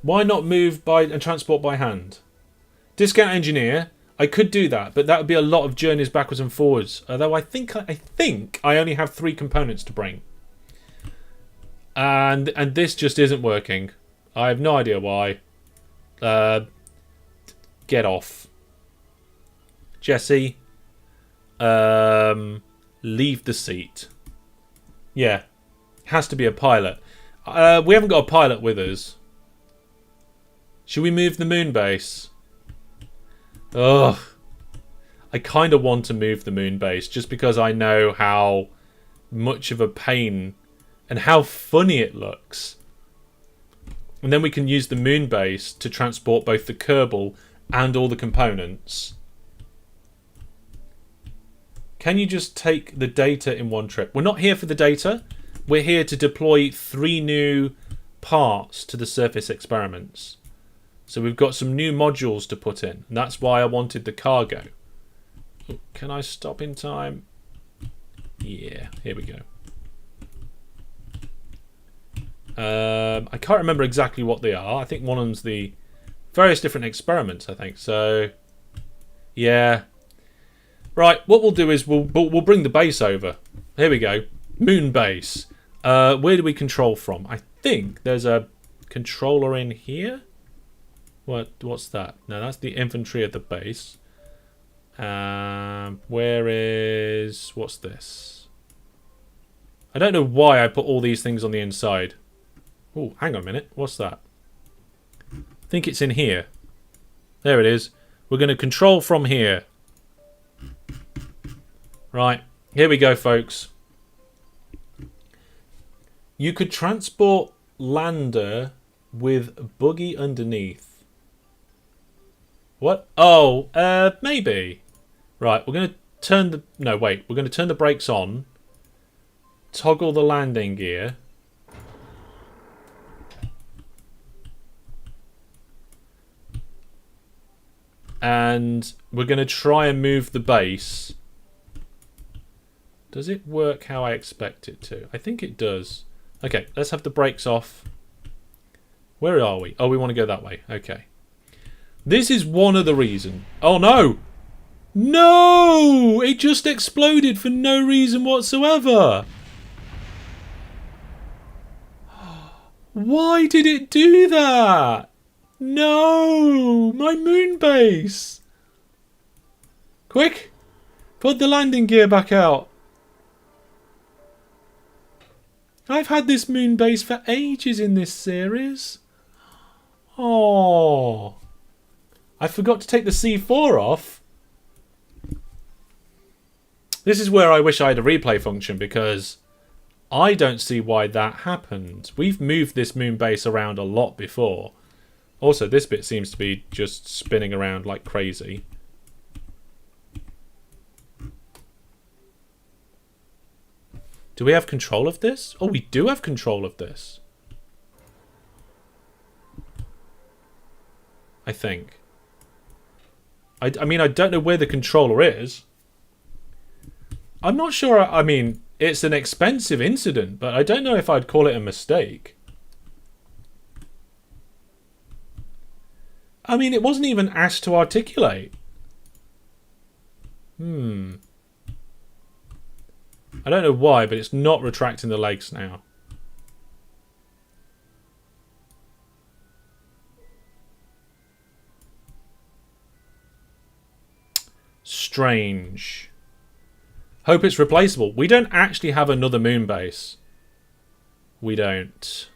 Why not move by and transport by hand? Discount engineer. I could do that, but that would be a lot of journeys backwards and forwards. Although I think I only have 3 components to bring, and this just isn't working. I have no idea why. Get off. Jesse, leave the seat. Yeah, has to be a pilot. We haven't got a pilot with us. Should we move the moon base? Ugh. I kind of want to move the moon base just because I know how much of a pain and how funny it looks. And then we can use the moon base to transport both the Kerbal and all the components. Can you just take the data in one trip? We're not here for the data. We're here to deploy 3 new parts to the surface experiments. So we've got some new modules to put in. And that's why I wanted the cargo. Oh, can I stop in time? Yeah, here we go. I can't remember exactly what they are. I think one of them's the various different experiments, I think. So, yeah. Right, what we'll do is we'll bring the base over. Here we go. Moon base. Where do we control from? I think there's a controller in here. What's that? No, that's the infantry of the base. Where is... What's this? I don't know why I put all these things on the inside. Oh, hang on a minute. What's that? I think it's in here. There it is. We're going to control from here. Right, here we go, folks. You could transport lander with buggy underneath. What? Oh, maybe. Right, we're going to turn the... No, wait. We're going to turn the brakes on. Toggle the landing gear. And we're going to try and move the base. Does it work how I expect it to? I think it does. Okay, let's have the brakes off. Where are we? Oh, we want to go that way. Okay. This is one of the reasons. Oh, no! No! It just exploded for no reason whatsoever. Why did it do that? No! My moon base! Quick! Put the landing gear back out. I've had this moon base for ages in this series. Oh, I forgot to take the C4 off. This is where I wish I had a replay function, because I don't see why that happened. We've moved this moon base around a lot before. Also, this bit seems to be just spinning around like crazy. Do we have control of this? Oh, we do have control of this. I think. I mean, I don't know where the controller is. I'm not sure. I mean, it's an expensive incident, but I don't know if I'd call it a mistake. I mean, it wasn't even asked to articulate. I don't know why, but it's not retracting the legs now. Strange. Hope it's replaceable. We don't actually have another moon base. We don't.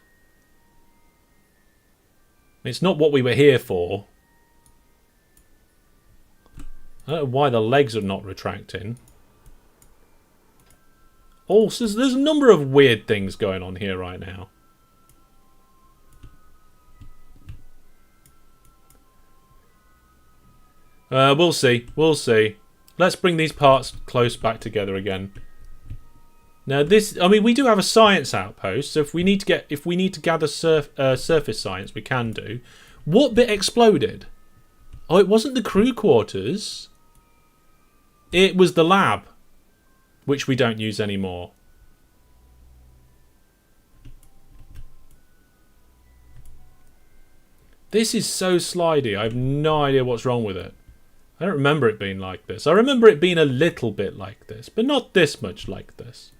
It's not what we were here for. I don't know why the legs are not retracting. Also, there's a number of weird things going on here right now. We'll see. We'll see. Let's bring these parts close back together again. Now this, I mean, we do have a science outpost, so if we need to gather surface science, we can do. What bit exploded? Oh, it wasn't the crew quarters. It was the lab, which we don't use anymore. This is so slidey. I have no idea what's wrong with it. I don't remember it being like this. I remember it being a little bit like this, but not this much like this.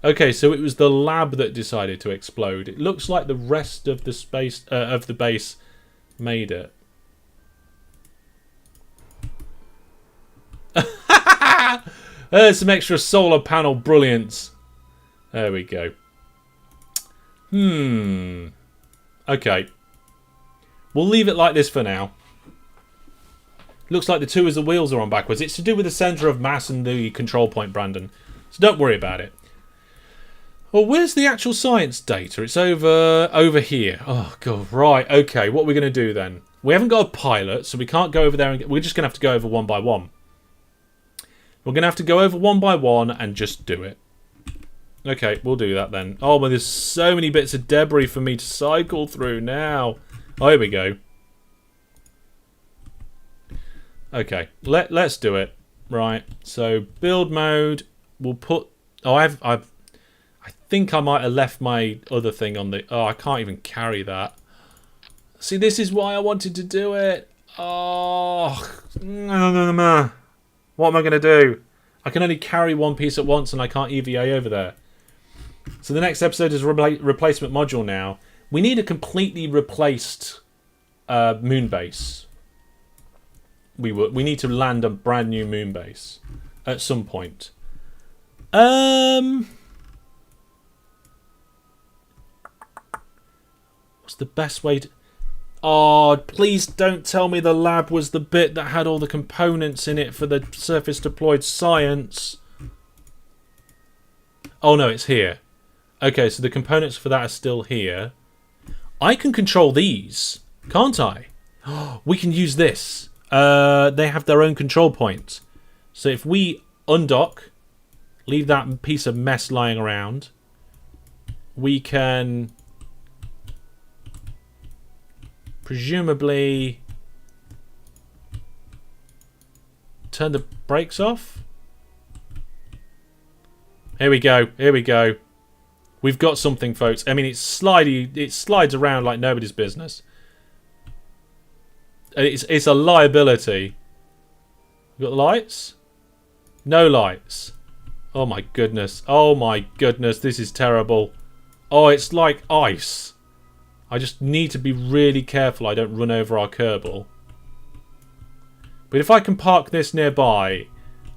Okay, so it was the lab that decided to explode. It looks like the rest of the space of the base made it. There's some extra solar panel brilliance. There we go. Okay. We'll leave it like this for now. Looks like the two as the wheels are on backwards. It's to do with the centre of mass and the control point, Brandon. So don't worry about it. Well, where's the actual science data? It's over here. Oh, God. Right. Okay. What are we going to do then? We haven't got a pilot, so we can't go over there. We're just going to have to go over one by one. We're going to have to go over one by one and just do it. Okay, we'll do that then. Oh, well, there's so many bits of debris for me to cycle through now. Oh, here we go. Okay, let's do it. Right, so build mode. We'll put. Oh, I think I might have left my other thing on the. Oh, I can't even carry that. See, this is why I wanted to do it. Oh, what am I going to do? I can only carry one piece at once, and I can't EVA over there. So the next episode is replacement module. Now we need a completely replaced moon base. We need to land a brand new moon base at some point. What's the best way to... Oh, please don't tell me the lab was the bit that had all the components in it for the surface deployed science. Oh no, it's here. Okay, so the components for that are still here. I can control these, can't I? We can use this. They have their own control point. So if we undock, leave that piece of mess lying around, we can presumably turn the brakes off. Here we go. Here we go. We've got something, folks. I mean, it's slidey. It slides around like nobody's business. It's a liability. You got the lights? No lights. Oh my goodness. Oh my goodness. This is terrible. Oh, it's like ice. I just need to be really careful I don't run over our Kerbal. But if I can park this nearby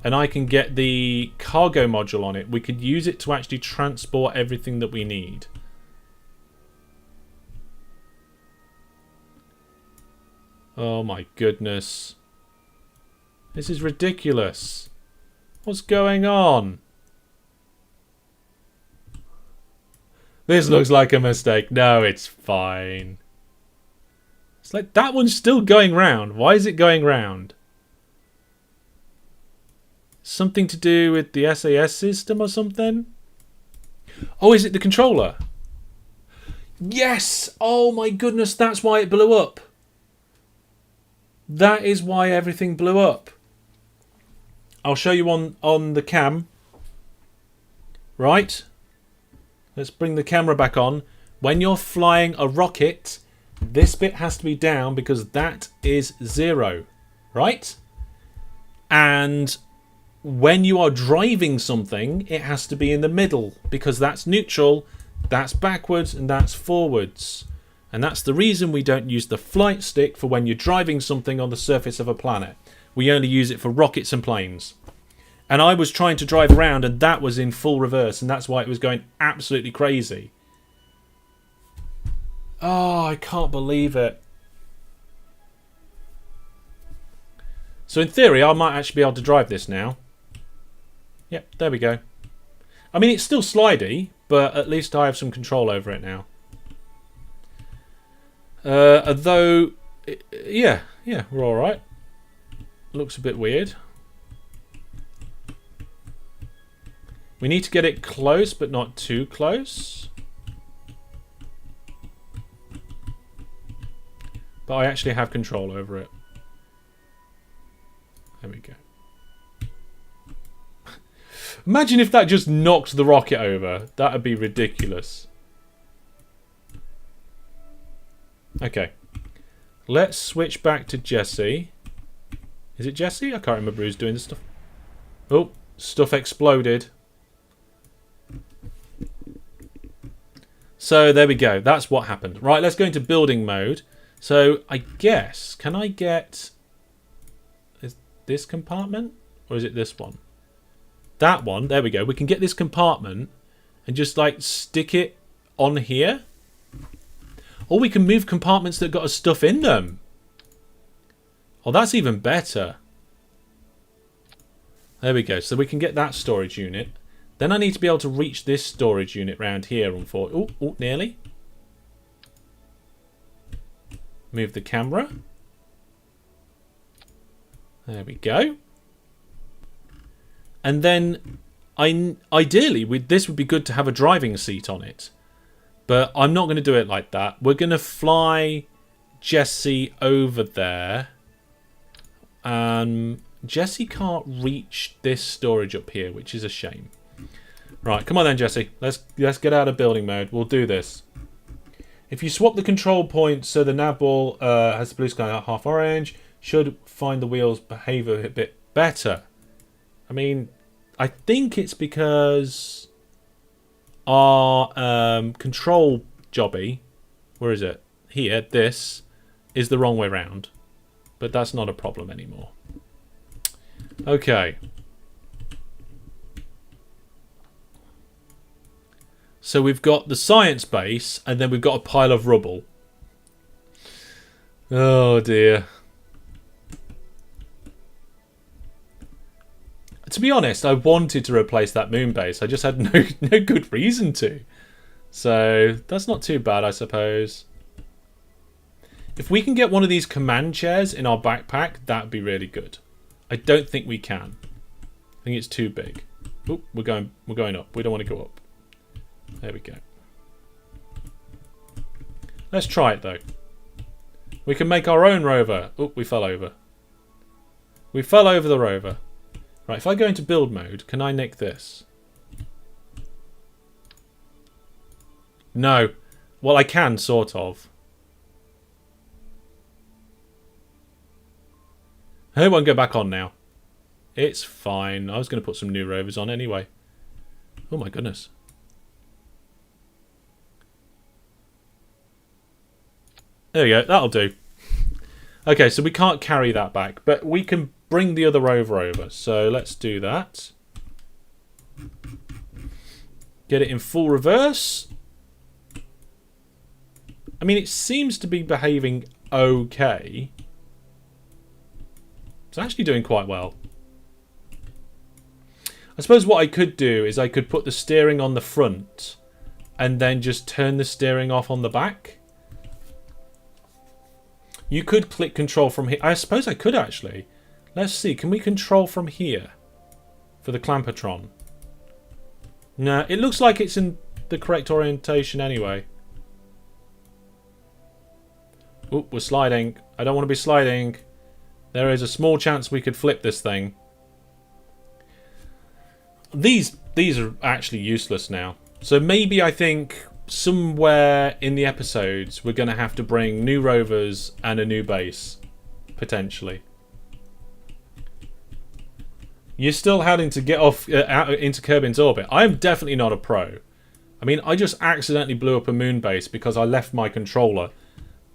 and I can get the cargo module on it, we could use it to actually transport everything that we need. Oh my goodness. This is ridiculous. What's going on? This looks like a mistake. No, it's fine. It's like that one's still going round. Why is it going round? Something to do with the SAS system or something? Oh, is it the controller? Yes! Oh my goodness, that's why it blew up. That is why everything blew up. I'll show you on the cam. Right? Let's bring the camera back on. When you're flying a rocket, this bit has to be down because that is 0. Right? And when you are driving something, it has to be in the middle because that's neutral, that's backwards, and that's forwards. And that's the reason we don't use the flight stick for when you're driving something on the surface of a planet. We only use it for rockets and planes. And I was trying to drive around and that was in full reverse, and that's why it was going absolutely crazy. Oh, I can't believe it. So in theory, I might actually be able to drive this now. Yep, there we go. I mean, it's still slidey, but at least I have some control over it now. Although, yeah, we're alright. Looks a bit weird. We need to get it close, but not too close. But I actually have control over it. There we go. Imagine if that just knocked the rocket over. That would be ridiculous. Okay. Let's switch back to Jesse. Is it Jesse? I can't remember who's doing this stuff. Oh, stuff exploded. So there we go. That's what happened. Right, let's go into building mode. So I guess, can I get... Is this compartment? Or is it this one? That one. There we go. We can get this compartment and just like stick it on here. Or we can move compartments that got stuff in them. Oh, that's even better. There we go. So we can get that storage unit. Then I need to be able to reach this storage unit round here. Oh, nearly. Move the camera. There we go. And then, ideally, this would be good to have a driving seat on it. But I'm not going to do it like that. We're going to fly Jesse over there. Jesse can't reach this storage up here, which is a shame. Right, come on then, Jesse. Let's get out of building mode. We'll do this. If you swap the control points so the nav ball has the blue sky at half orange, should find the wheels behave a bit better. I mean, I think it's because our control jobby, where is it? Here, this, is the wrong way round. But that's not a problem anymore. Okay. So we've got the science base, and then we've got a pile of rubble. Oh dear. To be honest, I wanted to replace that moon base. I just had no good reason to. So that's not too bad, I suppose. If we can get one of these command chairs in our backpack, that'd be really good. I don't think we can. I think it's too big. Oh, we're going up. We don't want to go up. There we go. Let's try it though. We can make our own rover. Oh, we fell over. We fell over the rover. Right, if I go into build mode, can I nick this? No. Well, I can, sort of. I won't go back on now. It's fine. I was going to put some new rovers on anyway. Oh my goodness. There we go. That'll do. Okay, so we can't carry that back, but we can bring the other rover over. So let's do that. Get it in full reverse. I mean, it seems to be behaving okay. It's actually doing quite well. I suppose what I could do is I could put the steering on the front and then just turn the steering off on the back. You could click control from here. I suppose I could actually. Let's see. Can we control from here for the Clampertron? No, it looks like it's in the correct orientation anyway. Oop, we're sliding. I don't want to be sliding. There is a small chance we could flip this thing. These are actually useless now. So maybe I think somewhere in the episodes we're going to have to bring new rovers and a new base. Potentially. You're still having to get off out into Kerbin's orbit. I'm definitely not a pro. I mean, I just accidentally blew up a moon base because I left my controller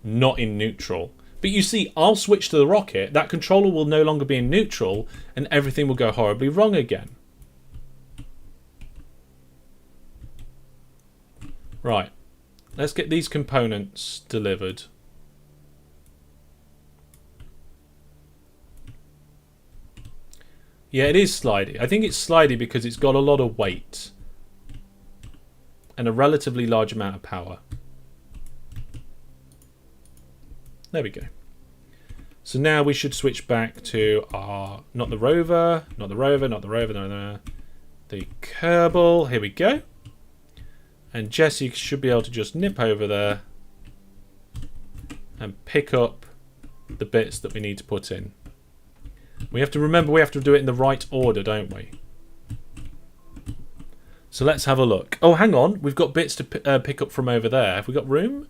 not in neutral. But you see, I'll switch to the rocket, that controller will no longer be in neutral, and everything will go horribly wrong again. Right, let's get these components delivered. Yeah, it is slidey. I think it's slidey because it's got a lot of weight and a relatively large amount of power. There we go. So now we should switch back to our, not the rover, not the rover, not the rover, no, the Kerbal. Here we go. And Jesse should be able to just nip over there and pick up the bits that we need to put in. We have to remember we have to do it in the right order, don't we? So let's have a look. Oh, hang on. We've got bits to pick up from over there. Have we got room?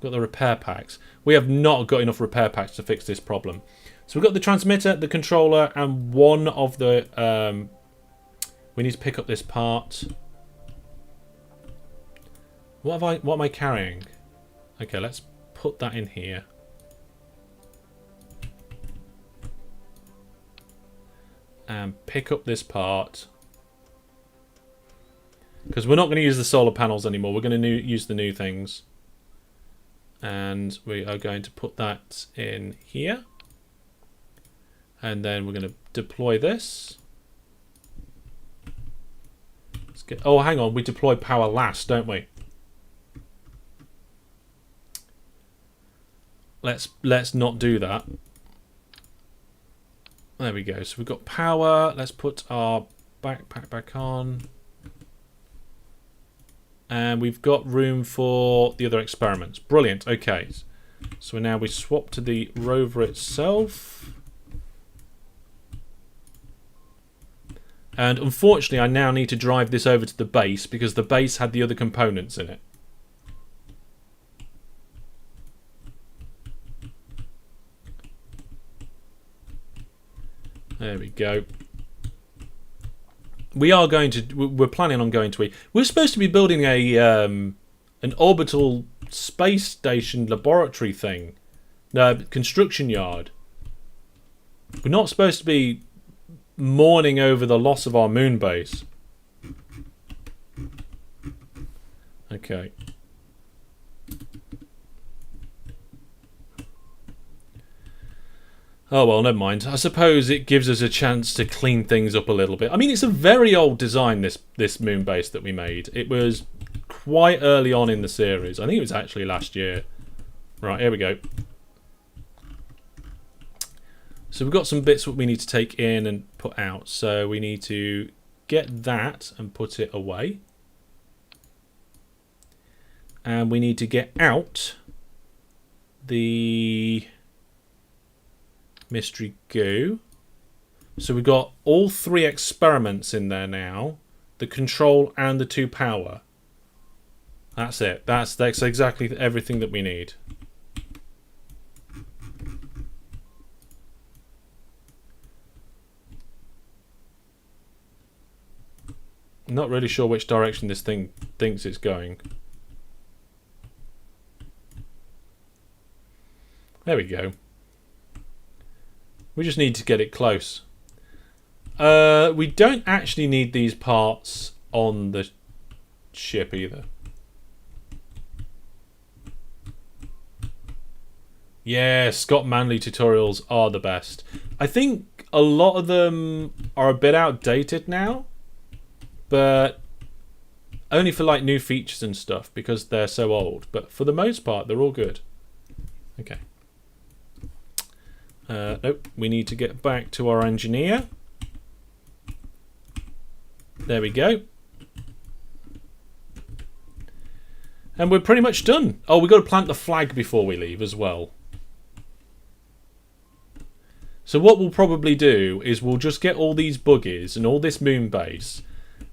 Got the repair packs. We have not got enough repair packs to fix this problem. So we've got the transmitter, the controller, and one of the... we need to pick up this part. What am I carrying? Okay, let's put that in here. And pick up this part. Because we're not going to use the solar panels anymore. We're going to use the new things. And we are going to put that in here. And then we're going to deploy this. Let's get, oh, hang on. We deploy power last, don't we? Let's not do that. There we go. So we've got power. Let's put our backpack back on. And we've got room for the other experiments. Brilliant. Okay. So now we swap to the rover itself. And unfortunately, I now need to drive this over to the base because the base had the other components in it. There we go. We're planning on going to we're supposed to be building a an orbital space station laboratory thing. Construction yard. We're not supposed to be mourning over the loss of our moon base. Okay. Oh well, never mind. I suppose it gives us a chance to clean things up a little bit. I mean, it's a very old design, this moon base that we made. It was quite early on in the series. I think it was actually last year. Right, here we go. So we've got some bits that we need to take in and put out. So we need to get that and put it away. And we need to get out the mystery goo. So we've got all 3 experiments in there now. The control and the 2 power. That's it. That's exactly everything that we need. I'm not really sure which direction this thing thinks it's going. There we go. We just need to get it close. We don't actually need these parts on the ship either. Yeah, Scott Manley tutorials are the best. I think a lot of them are a bit outdated now, but only for like new features and stuff because they're so old. But for the most part, they're all good. Okay. Nope, we need to get back to our engineer. There we go. And we're pretty much done. Oh, we've got to plant the flag before we leave as well. So what we'll probably do is we'll just get all these buggies and all this moon base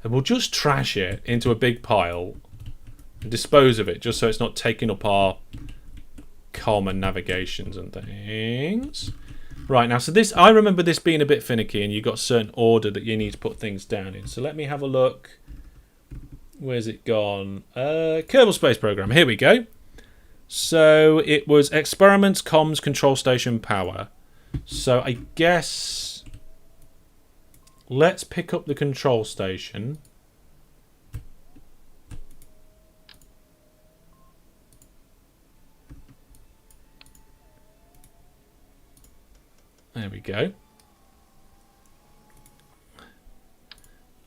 and we'll just trash it into a big pile and dispose of it just so it's not taking up our common navigations and things. Right, now, so this, I remember this being a bit finicky and you've got a certain order that you need to put things down in. So let me have a look. Where's it gone? Kerbal Space Program. Here we go. So it was experiments, comms, control station, power. So I guess let's pick up the control station. There we go.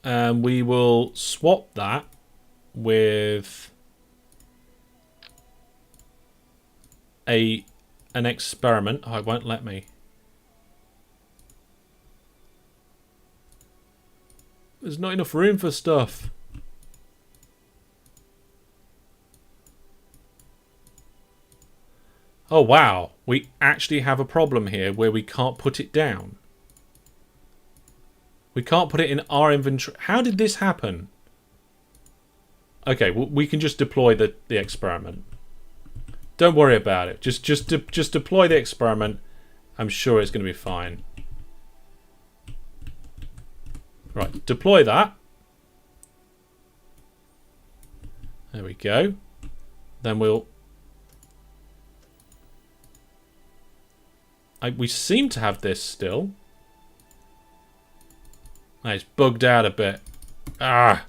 And we will swap that with an experiment. Oh, it won't let me. There's not enough room for stuff. Oh wow, we actually have a problem here where we can't put it down. We can't put it in our inventory. How did this happen? Okay, well, we can just deploy the experiment. Don't worry about it. Just deploy the experiment. I'm sure it's going to be fine. Right, deploy that. There we go. Then we'll... we seem to have this still. Oh, it's bugged out a bit. Ah!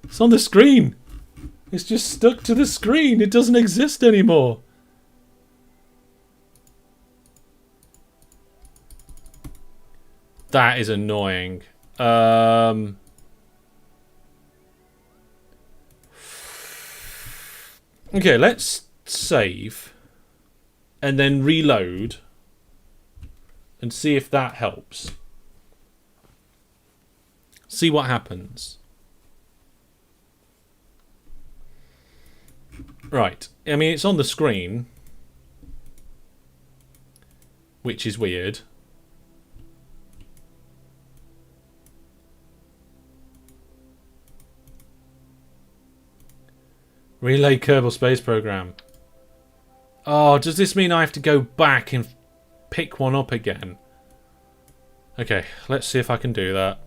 It's on the screen. It's just stuck to the screen. It doesn't exist anymore. That is annoying. Okay, let's save and then reload and see if that helps. See what happens. Right. I mean, it's on the screen, which is weird. Relay Kerbal Space Program. Oh, does this mean I have to go back and pick one up again? Okay, let's see if I can do that.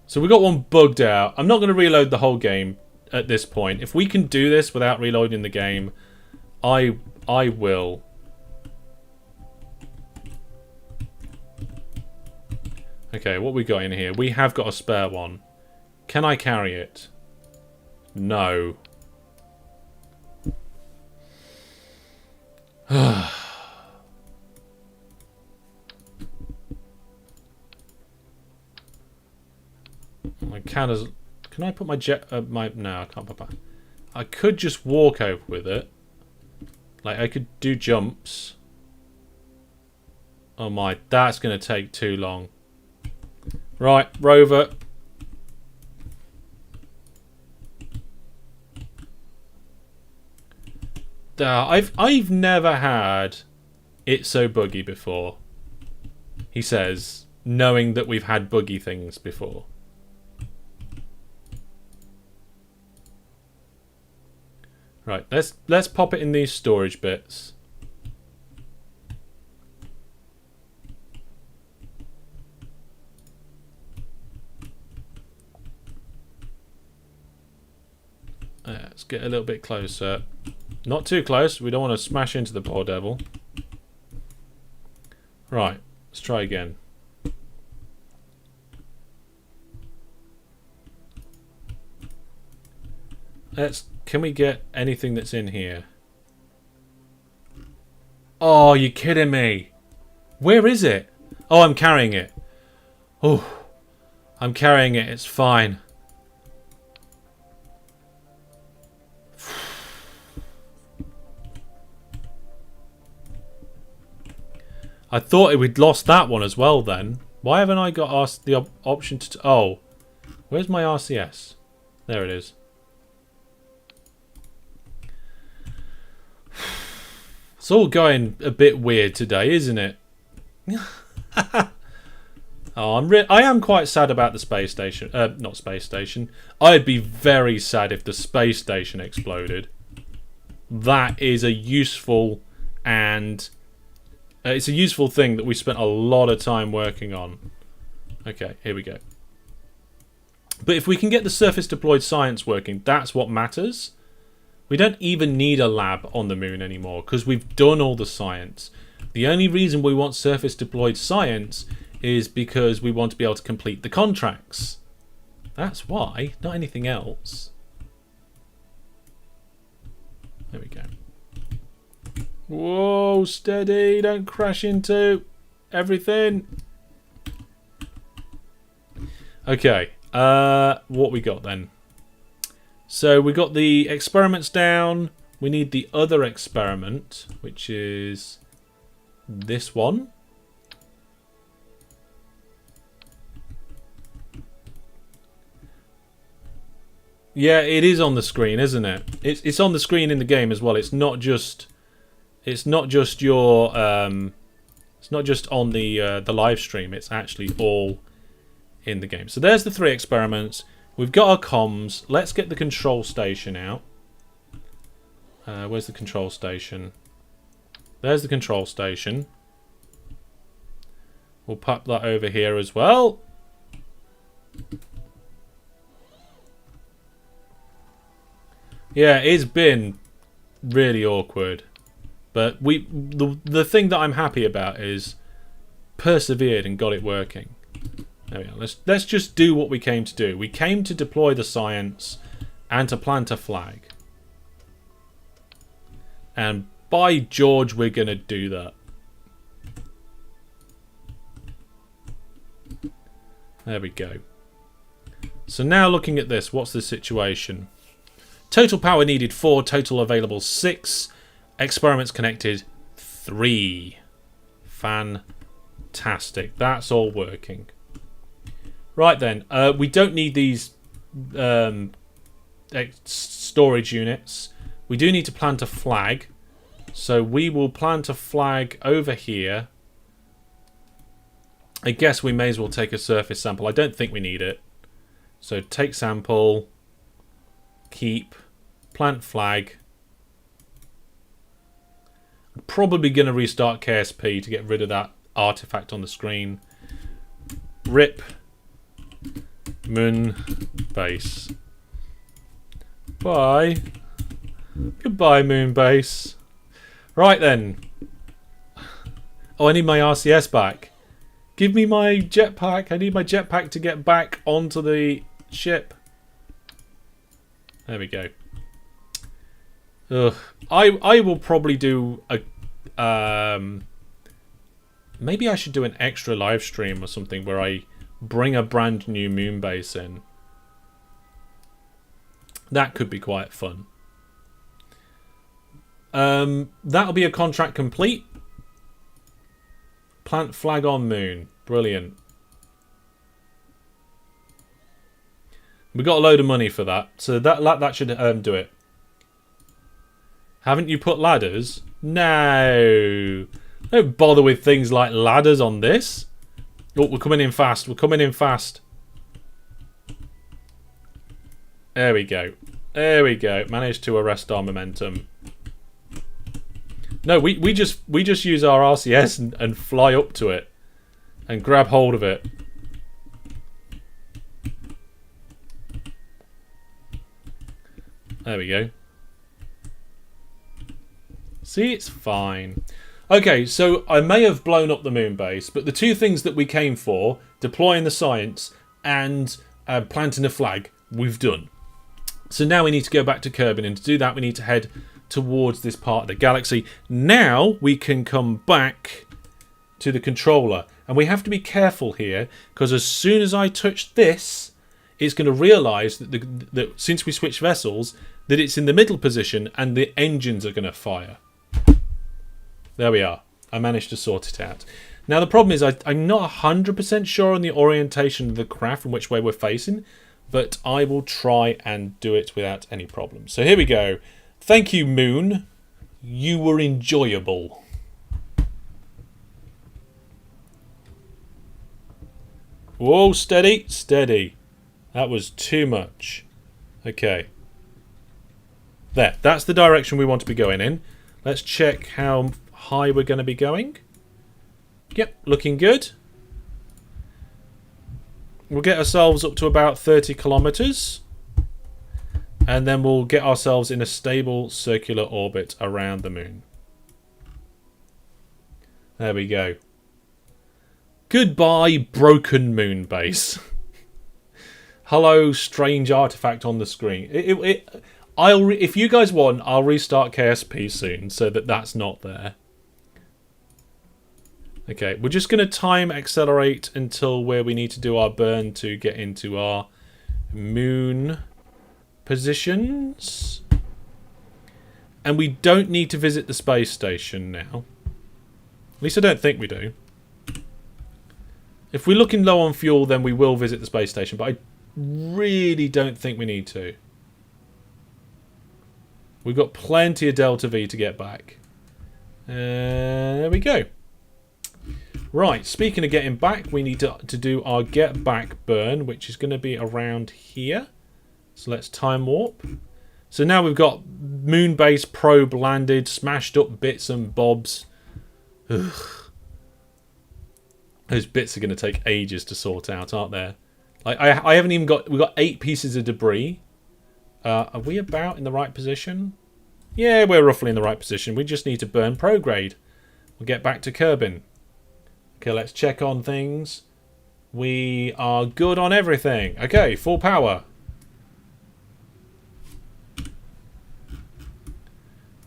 So we got one bugged out. I'm not going to reload the whole game at this point. If we can do this without reloading the game, I will. Okay, what we got in here? We have got a spare one. Can I carry it? No. I can I put my jet... no, I can't put that. I could just walk over with it. Like, I could do jumps. Oh my, that's going to take too long. Right, rover. I've never had it so buggy before. He says, knowing that we've had buggy things before. Right, let's pop it in these storage bits. Let's get a little bit closer. Not too close. We don't want to smash into the poor devil. Right, let's try again. Can we get anything that's in here? Oh, you're kidding me. Where is it? Oh, I'm carrying it. Oh, I'm carrying it. It's fine. I thought we'd lost that one as well then. Why haven't I got the option to... Oh, where's my RCS? There it is. It's all going a bit weird today, isn't it? Oh, I am quite sad about the space station. Not space station. I'd be very sad if the space station exploded. That is a useful and... it's a useful thing that we spent a lot of time working on. Okay, here we go. But if we can get the surface deployed science working, that's what matters. We don't even need a lab on the moon anymore because we've done all the science. The only reason we want surface deployed science is because we want to be able to complete the contracts. That's why, not anything else. There we go. Whoa, steady, don't crash into everything. Okay, what we got then? So we got the experiments down. We need the other experiment, which is this one. Yeah, it is on the screen, isn't it? It's on the screen in the game as well. It's not just your it's not just on the live stream. It's actually all in the game. So there's the 3 experiments. We've got our comms. Let's get the control station out. Where's the control station? There's the control station. We'll pop that over here as well. Yeah, it's been really awkward. But the thing that I'm happy about is persevered and got it working. There we are. Let's just do what we came to do. We came to deploy the science and to plant a flag. And by George, we're going to do that. There we go. So now looking at this, what's the situation? Total power needed 4, total available 6, experiments connected 3. Fantastic. That's all working. Right then, we don't need these storage units. We do need to plant a flag. So we will plant a flag over here. I guess we may as well take a surface sample. I don't think we need it. So take sample, keep, plant flag. I'm probably going to restart KSP to get rid of that artifact on the screen. RIP. Moon base. Bye. Goodbye, moon base. Right then. Oh, I need my RCS back. Give me my jetpack. I need my jetpack to get back onto the ship. There we go. Ugh. I will probably do a maybe I should do an extra live stream or something where I bring a brand new moon base in. That could be quite fun. That'll be a contract complete. Plant flag on moon. Brilliant. We got a load of money for that, so that should do it. Haven't you put ladders? No. Don't bother with things like ladders on this. Oh, we're coming in fast. We're coming in fast. There we go. There we go. Managed to arrest our momentum. No, we just use our RCS and fly up to it and grab hold of it. There we go. See, it's fine. Okay, so I may have blown up the moon base, but the two things that we came for, deploying the science and planting a flag, we've done. So now we need to go back to Kerbin, and to do that we need to head towards this part of the galaxy. Now we can come back to the controller, and we have to be careful here, because as soon as I touch this, it's going to realise that since we switch vessels, that it's in the middle position and the engines are going to fire. There we are. I managed to sort it out. Now the problem is I'm not 100% sure on the orientation of the craft and which way we're facing, but I will try and do it without any problem. So here we go. Thank you, Moon. You were enjoyable. Whoa, steady, steady. That was too much. Okay. There, that's the direction we want to be going in. Let's check how high we're going to be going. Yep, looking good. We'll get ourselves up to about 30 kilometers. And then we'll get ourselves in a stable circular orbit around the moon. There we go. Goodbye, broken moon base. Hello, strange artifact on the screen. If you guys want, I'll restart KSP soon so that that's not there. Okay, we're just going to time accelerate until where we need to do our burn to get into our moon positions. And we don't need to visit the space station now. At least I don't think we do. If we're looking low on fuel, then we will visit the space station, but I really don't think we need to. We've got plenty of Delta V to get back. There we go. Right, speaking of getting back, we need to do our get back burn, which is going to be around here. So let's time warp. So now we've got moon base probe landed, smashed up bits and bobs. Ugh. Those bits are going to take ages to sort out, aren't there? Like I haven't even got... We've got 8 pieces of debris. Are we about in the right position? Yeah, we're roughly in the right position. We just need to burn prograde. We'll get back to Kerbin. Okay, let's check on things. We are good on everything. Okay, full power.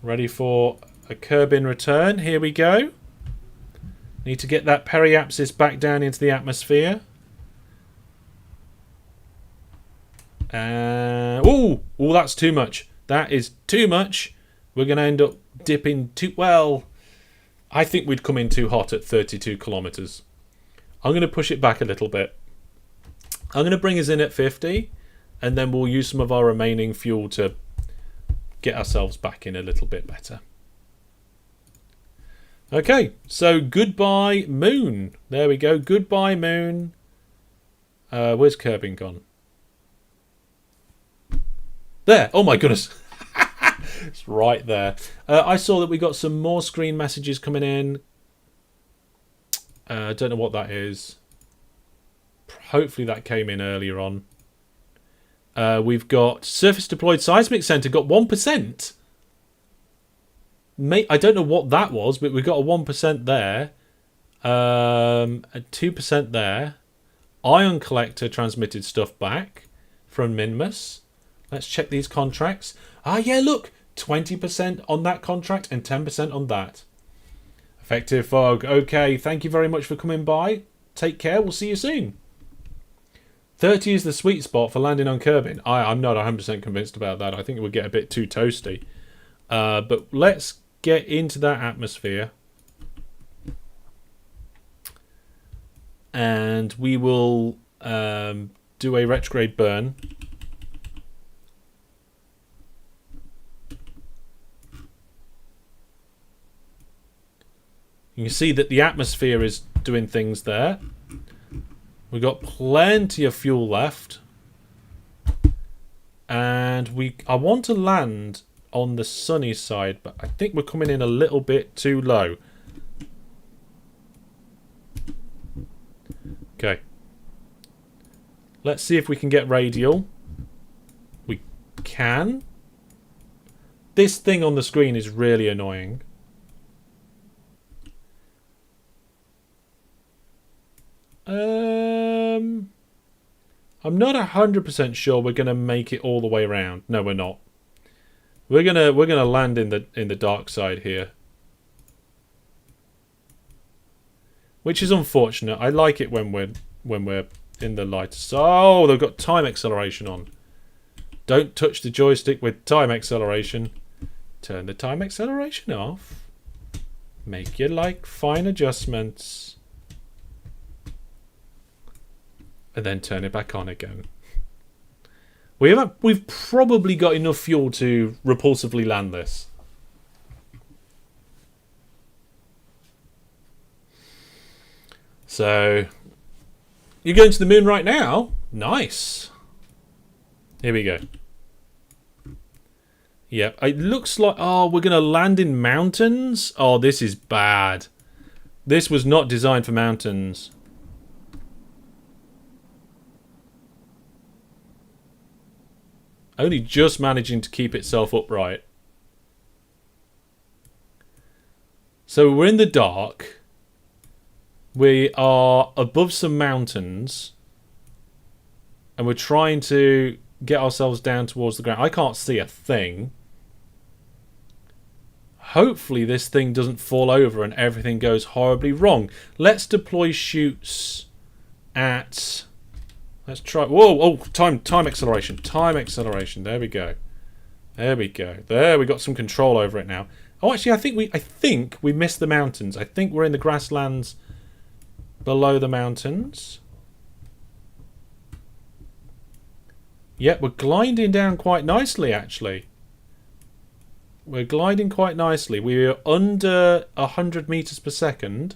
Ready for a Kerbin return. Here we go. Need to get that periapsis back down into the atmosphere. Oh, that's too much. That is too much. We're going to end up dipping too... Well, I think we'd come in too hot at 32 kilometers. I'm going to push it back a little bit. I'm going to bring us in at 50, and then we'll use some of our remaining fuel to get ourselves back in a little bit better. Okay, so goodbye moon. There we go. Goodbye moon. Where's Kerbin gone? There. Oh my goodness. It's right there. I saw that we got some more screen messages coming in. I don't know what that is. Hopefully that came in earlier on. We've got surface deployed seismic center got 1%. I don't know what that was, but we got a 1% there. A 2% there. Ion collector transmitted stuff back from Minmus. Let's check these contracts. Ah, yeah, look. 20% on that contract and 10% on that. Effective fog. Okay, thank you very much for coming by. Take care. We'll see you soon. 30 is the sweet spot for landing on Kerbin. I'm not 100% convinced about that. I think it would get a bit too toasty. But let's get into that atmosphere. And we will do a retrograde burn. You can see that the atmosphere is doing things there. We've got plenty of fuel left. And I want to land on the sunny side, but I think we're coming in a little bit too low. Okay. Let's see if we can get radial. We can. This thing on the screen is really annoying. I'm not 100% sure we're gonna make it all the way around. No, we're not. We're gonna land in the dark side here, which is unfortunate. I like it when we're in the light. Oh, they've got time acceleration on. Don't touch the joystick with time acceleration. Turn the time acceleration off. Make your fine adjustments. And then turn it back on again. We've probably got enough fuel to repulsively land this. So, you're going to the moon right now? Nice. Here we go. Yep, it looks like... Oh, we're going to land in mountains? Oh, this is bad. This was not designed for mountains. Only just managing to keep itself upright. So we're in the dark. We are above some mountains. And we're trying to get ourselves down towards the ground. I can't see a thing. Hopefully this thing doesn't fall over and everything goes horribly wrong. Let's deploy chutes at... Let's try... Whoa! Oh, time acceleration. Time acceleration. There we go. There we go. There, we got some control over it now. Oh, actually, I think we missed the mountains. I think we're in the grasslands below the mountains. Yep, we're gliding down quite nicely, actually. We're gliding quite nicely. We're under 100 meters per second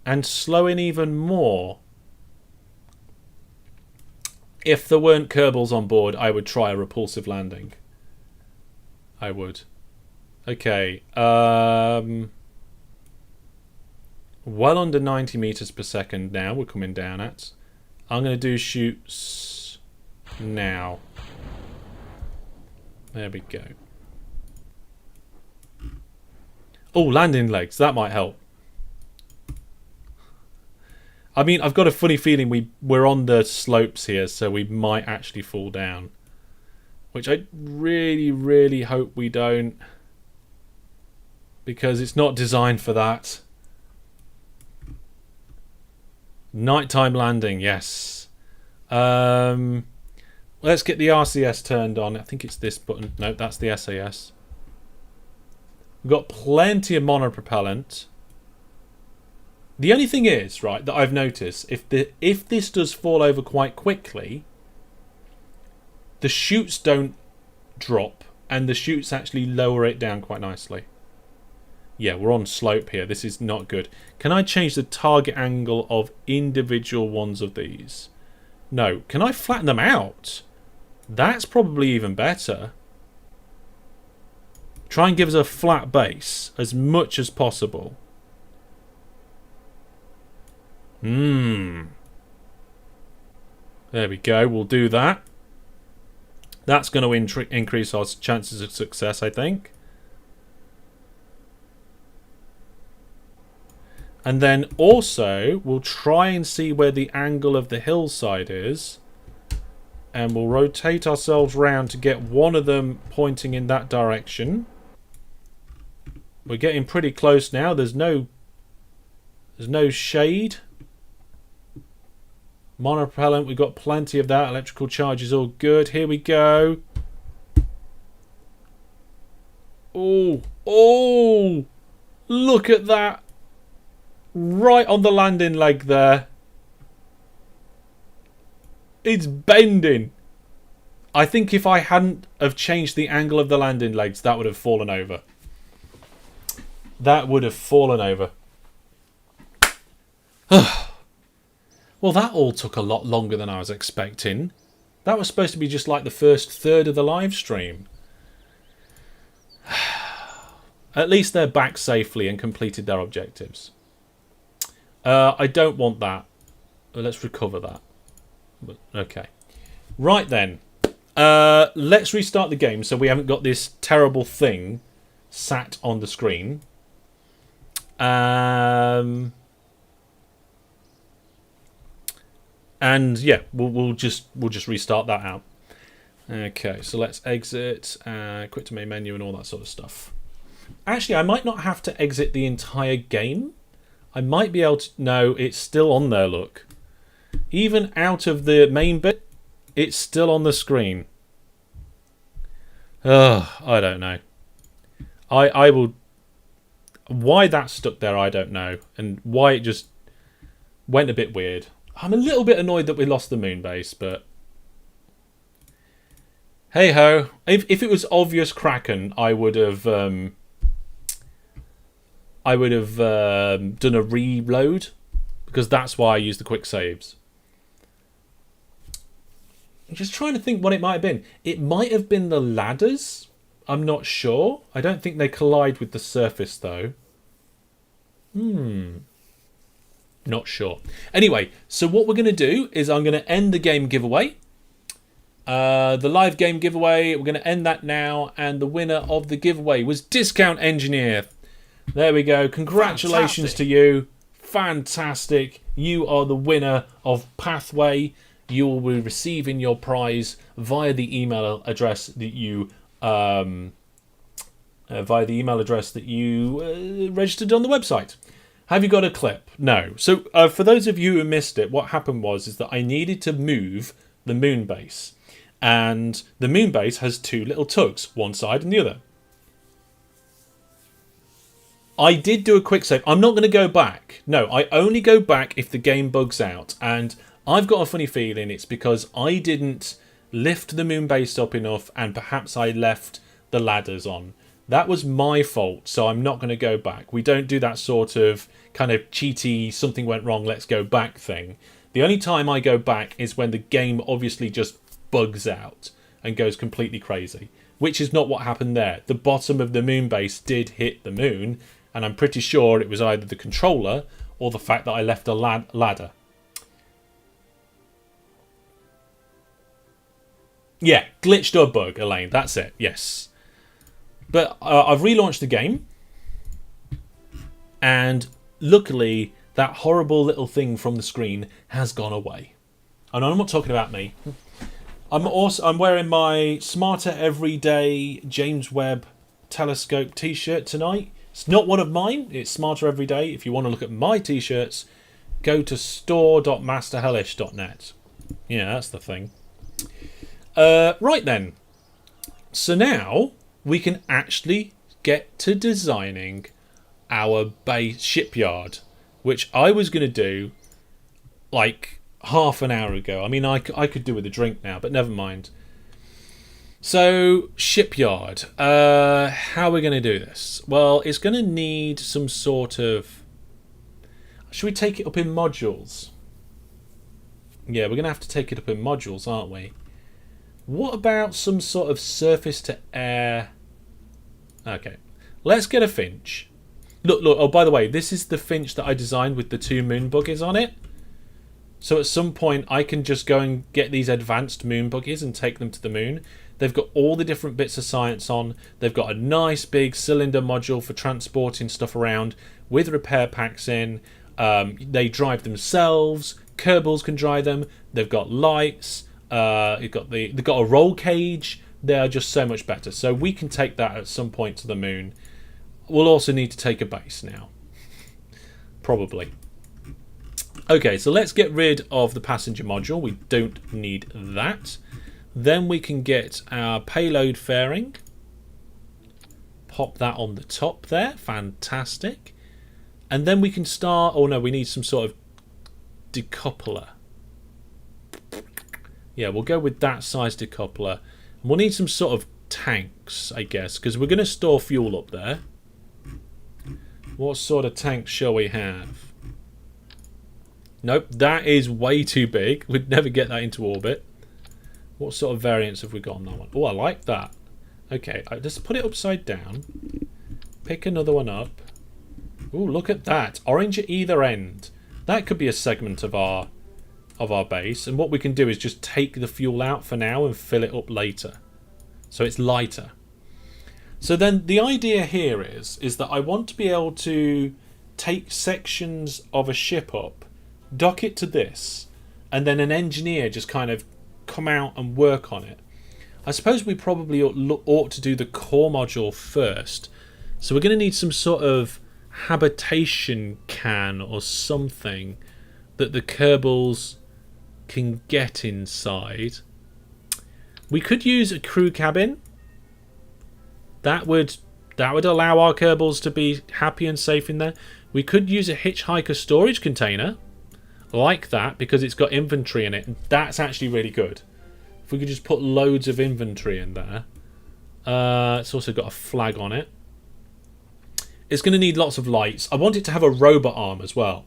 and slowing even more. If there weren't Kerbals on board, I would try a repulsive landing. I would. Okay. Well under 90 meters per second now we're coming down at. I'm going to do shoots now. There we go. Oh, landing legs. That might help. I mean, I've got a funny feeling we're on the slopes here, so we might actually fall down. Which I really, really hope we don't. Because it's not designed for that. Nighttime landing, yes. Let's get the RCS turned on. I think it's this button. No, that's the SAS. We've got plenty of monopropellant. The only thing is, right, that I've noticed, if this does fall over quite quickly, the chutes don't drop, and the chutes actually lower it down quite nicely. Yeah, we're on slope here. This is not good. Can I change the target angle of individual ones of these? No. Can I flatten them out? That's probably even better. Try and give us a flat base as much as possible. There we go. We'll do that. That's going to increase our chances of success, I think. And then also, we'll try and see where the angle of the hillside is. And we'll rotate ourselves round to get one of them pointing in that direction. We're getting pretty close now. There's no shade. Monopropellant, we've got plenty of that. Electrical charge is all good. Here we go. Oh, look at that. Right on the landing leg there. It's bending. I think if I hadn't have changed the angle of the landing legs, that would have fallen over. That would have fallen over. Well, that all took a lot longer than I was expecting. That was supposed to be just like the first third of the live stream. At least they're back safely and completed their objectives. I don't want that. Let's recover that. Okay. Right then. Let's restart the game so we haven't got this terrible thing sat on the screen. And yeah, we'll just restart that out. Okay, so let's exit, quit to main menu and all that sort of stuff. Actually, I might not have to exit the entire game. I might be able to... No, it's still on there, look. Even out of the main bit, it's still on the screen. Ugh, I don't know. I will... Why that stuck there, I don't know. And why it just went a bit weird. I'm a little bit annoyed that we lost the moon base, but... Hey-ho. If it was obvious Kraken, I would have... done a reload, because that's why I used the quick saves. I'm just trying to think what it might have been. It might have been the ladders. I'm not sure. I don't think they collide with the surface, though. Not sure. Anyway, so what we're going to do is I'm going to end the game giveaway. The live game giveaway, we're going to end that now. And the winner of the giveaway was Discount Engineer. There we go. Congratulations to you. Fantastic. You are the winner of Pathway. You will be receiving your prize via the email address that you registered on the website. Have you got a clip? No. So for those of you who missed it, what happened was that I needed to move the moon base, and the moon base has two little tugs, one side and the other. I did do a quick save. I'm not going to go back. No, I only go back if the game bugs out. And I've got a funny feeling it's because I didn't lift the moon base up enough, and perhaps I left the ladders on. That was my fault, so I'm not going to go back. We don't do that sort of kind of cheaty, something went wrong, let's go back thing. The only time I go back is when the game obviously just bugs out and goes completely crazy, which is not what happened there. The bottom of the moon base did hit the moon, and I'm pretty sure it was either the controller or the fact that I left a ladder. Yeah, glitched or bug, Elaine. That's it, yes. But I've relaunched the game. And luckily, that horrible little thing from the screen has gone away. And I'm not talking about me. I'm wearing my Smarter Everyday James Webb Telescope t-shirt tonight. It's not one of mine. It's Smarter Everyday. If you want to look at my t-shirts, go to store.masterhellish.net. Yeah, that's the thing. Right then. So now we can actually get to designing our base shipyard, which I was going to do like half an hour ago. I mean, I could do with a drink now, but never mind. So, shipyard. How are we going to do this? Well, it's going to need some sort of... Should we take it up in modules? Yeah, we're going to have to take it up in modules, aren't we? What about some sort of surface to air? Okay, let's get a Finch. Look, oh, by the way, this is the Finch that I designed with the 2 moon buggies on it. So at some point, I can just go and get these advanced moon buggies and take them to the moon. They've got all the different bits of science on. They've got a nice big cylinder module for transporting stuff around with repair packs in. They drive themselves. Kerbals can drive them. They've got lights. They've got a roll cage. They are just so much better. So we can take that at some point to the moon. We'll also need to take a base now. Probably. Okay, so let's get rid of the passenger module. We don't need that. Then we can get our payload fairing. Pop that on the top there. Fantastic. And then we can start... Oh no, we need some sort of decoupler. Yeah, we'll go with that size decoupler. And we'll need some sort of tanks, I guess, because we're going to store fuel up there. What sort of tanks shall we have? Nope, that is way too big. We'd never get that into orbit. What sort of variants have we got on that one? Oh, I like that. Okay, just put it upside down. Pick another one up. Oh, look at that. Orange at either end. That could be a segment of our base. And what we can do is just take the fuel out for now and fill it up later. So it's lighter. So then the idea here is that I want to be able to take sections of a ship up, dock it to this, and then an engineer just kind of come out and work on it. I suppose we probably ought to do the core module first. So we're going to need some sort of habitation can or something that the Kerbals can get inside. We could use a crew cabin. That would allow our Kerbals to be happy and safe in there. We could use a hitchhiker storage container like that because it's got inventory in it, and that's actually really good. If we could just put loads of inventory in there. It's also got a flag on it. It's going to need lots of lights. I want it to have a robot arm as well.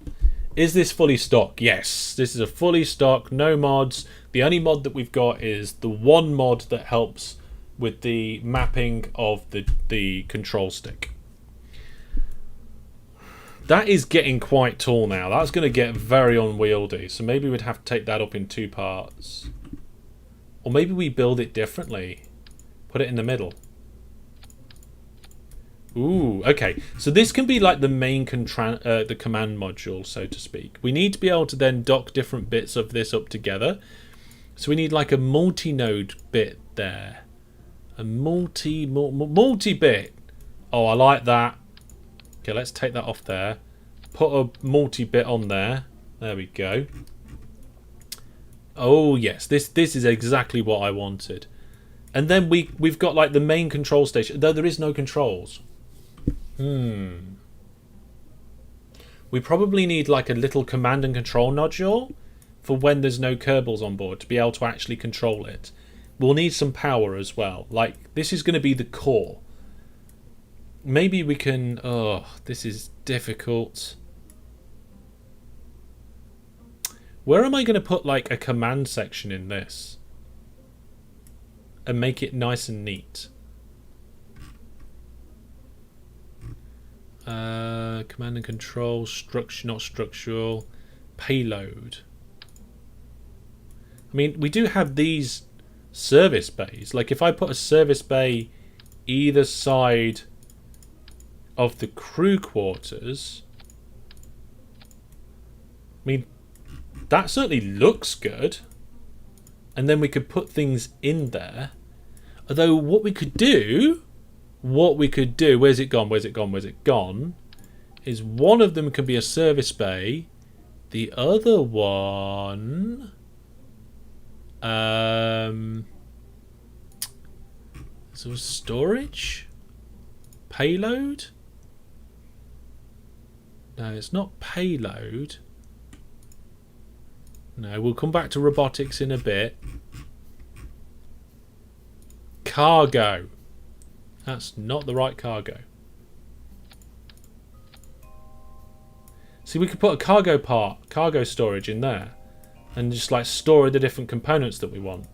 Is this fully stock? Yes, this is a fully stock, no mods. The only mod that we've got is the one mod that helps with the mapping of the control stick. That is getting quite tall now. That's going to get very unwieldy. So maybe we'd have to take that up in 2 parts. Or maybe we build it differently. Put it in the middle. Ooh, okay. So this can be like the main the command module, so to speak. We need to be able to then dock different bits of this up together. So we need like a multi-node bit there. A multi-bit. Oh, I like that. Okay, let's take that off there. Put a multi-bit on there. There we go. Oh yes, this is exactly what I wanted. And then we've got like the main control station, though there is no controls. We probably need like a little command and control module for when there's no Kerbals on board to be able to actually control it. We'll need some power as well. Like, this is going to be the core. Maybe we can... Oh, this is difficult. Where am I going to put like a command section in this? And make it nice and neat. Command and control, structure, not structural, payload. I mean, we do have these service bays. Like if I put a service bay either side of the crew quarters, I mean, that certainly looks good. And then we could put things in there. Although what we could do, where's it gone? Is one of them can be a service bay. The other one... So storage? Payload? No, it's not payload. No, we'll come back to robotics in a bit. Cargo. That's not the right cargo. See, we could put a cargo storage in there and just like store the different components that we want.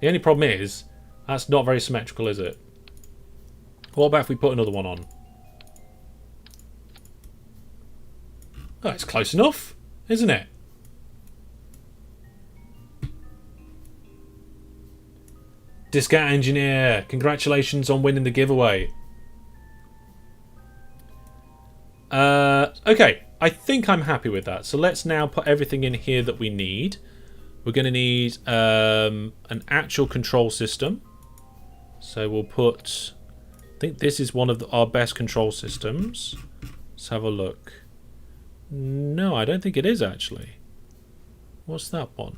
The only problem is that's not very symmetrical, is it? What about if we put another one on? Oh, it's close enough, isn't it? Discount engineer, congratulations on winning the giveaway. Okay, I think I'm happy with that. So let's now put everything in here that we need. We're going to need an actual control system. So we'll put... I think this is one of our best control systems. Let's have a look. No, I don't think it is actually. What's that one?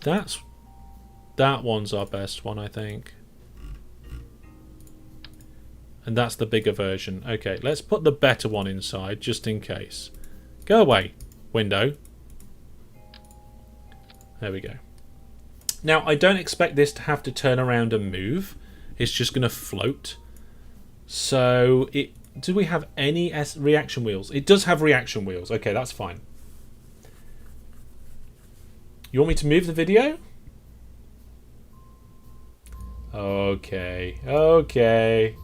That one's our best one, I think. And that's the bigger version. Okay, let's put the better one inside, just in case. Go away, window. There we go. Now, I don't expect this to have to turn around and move. It's just going to float. So, do we have any reaction wheels? It does have reaction wheels. Okay, that's fine. You want me to move the video? Okay. Okay.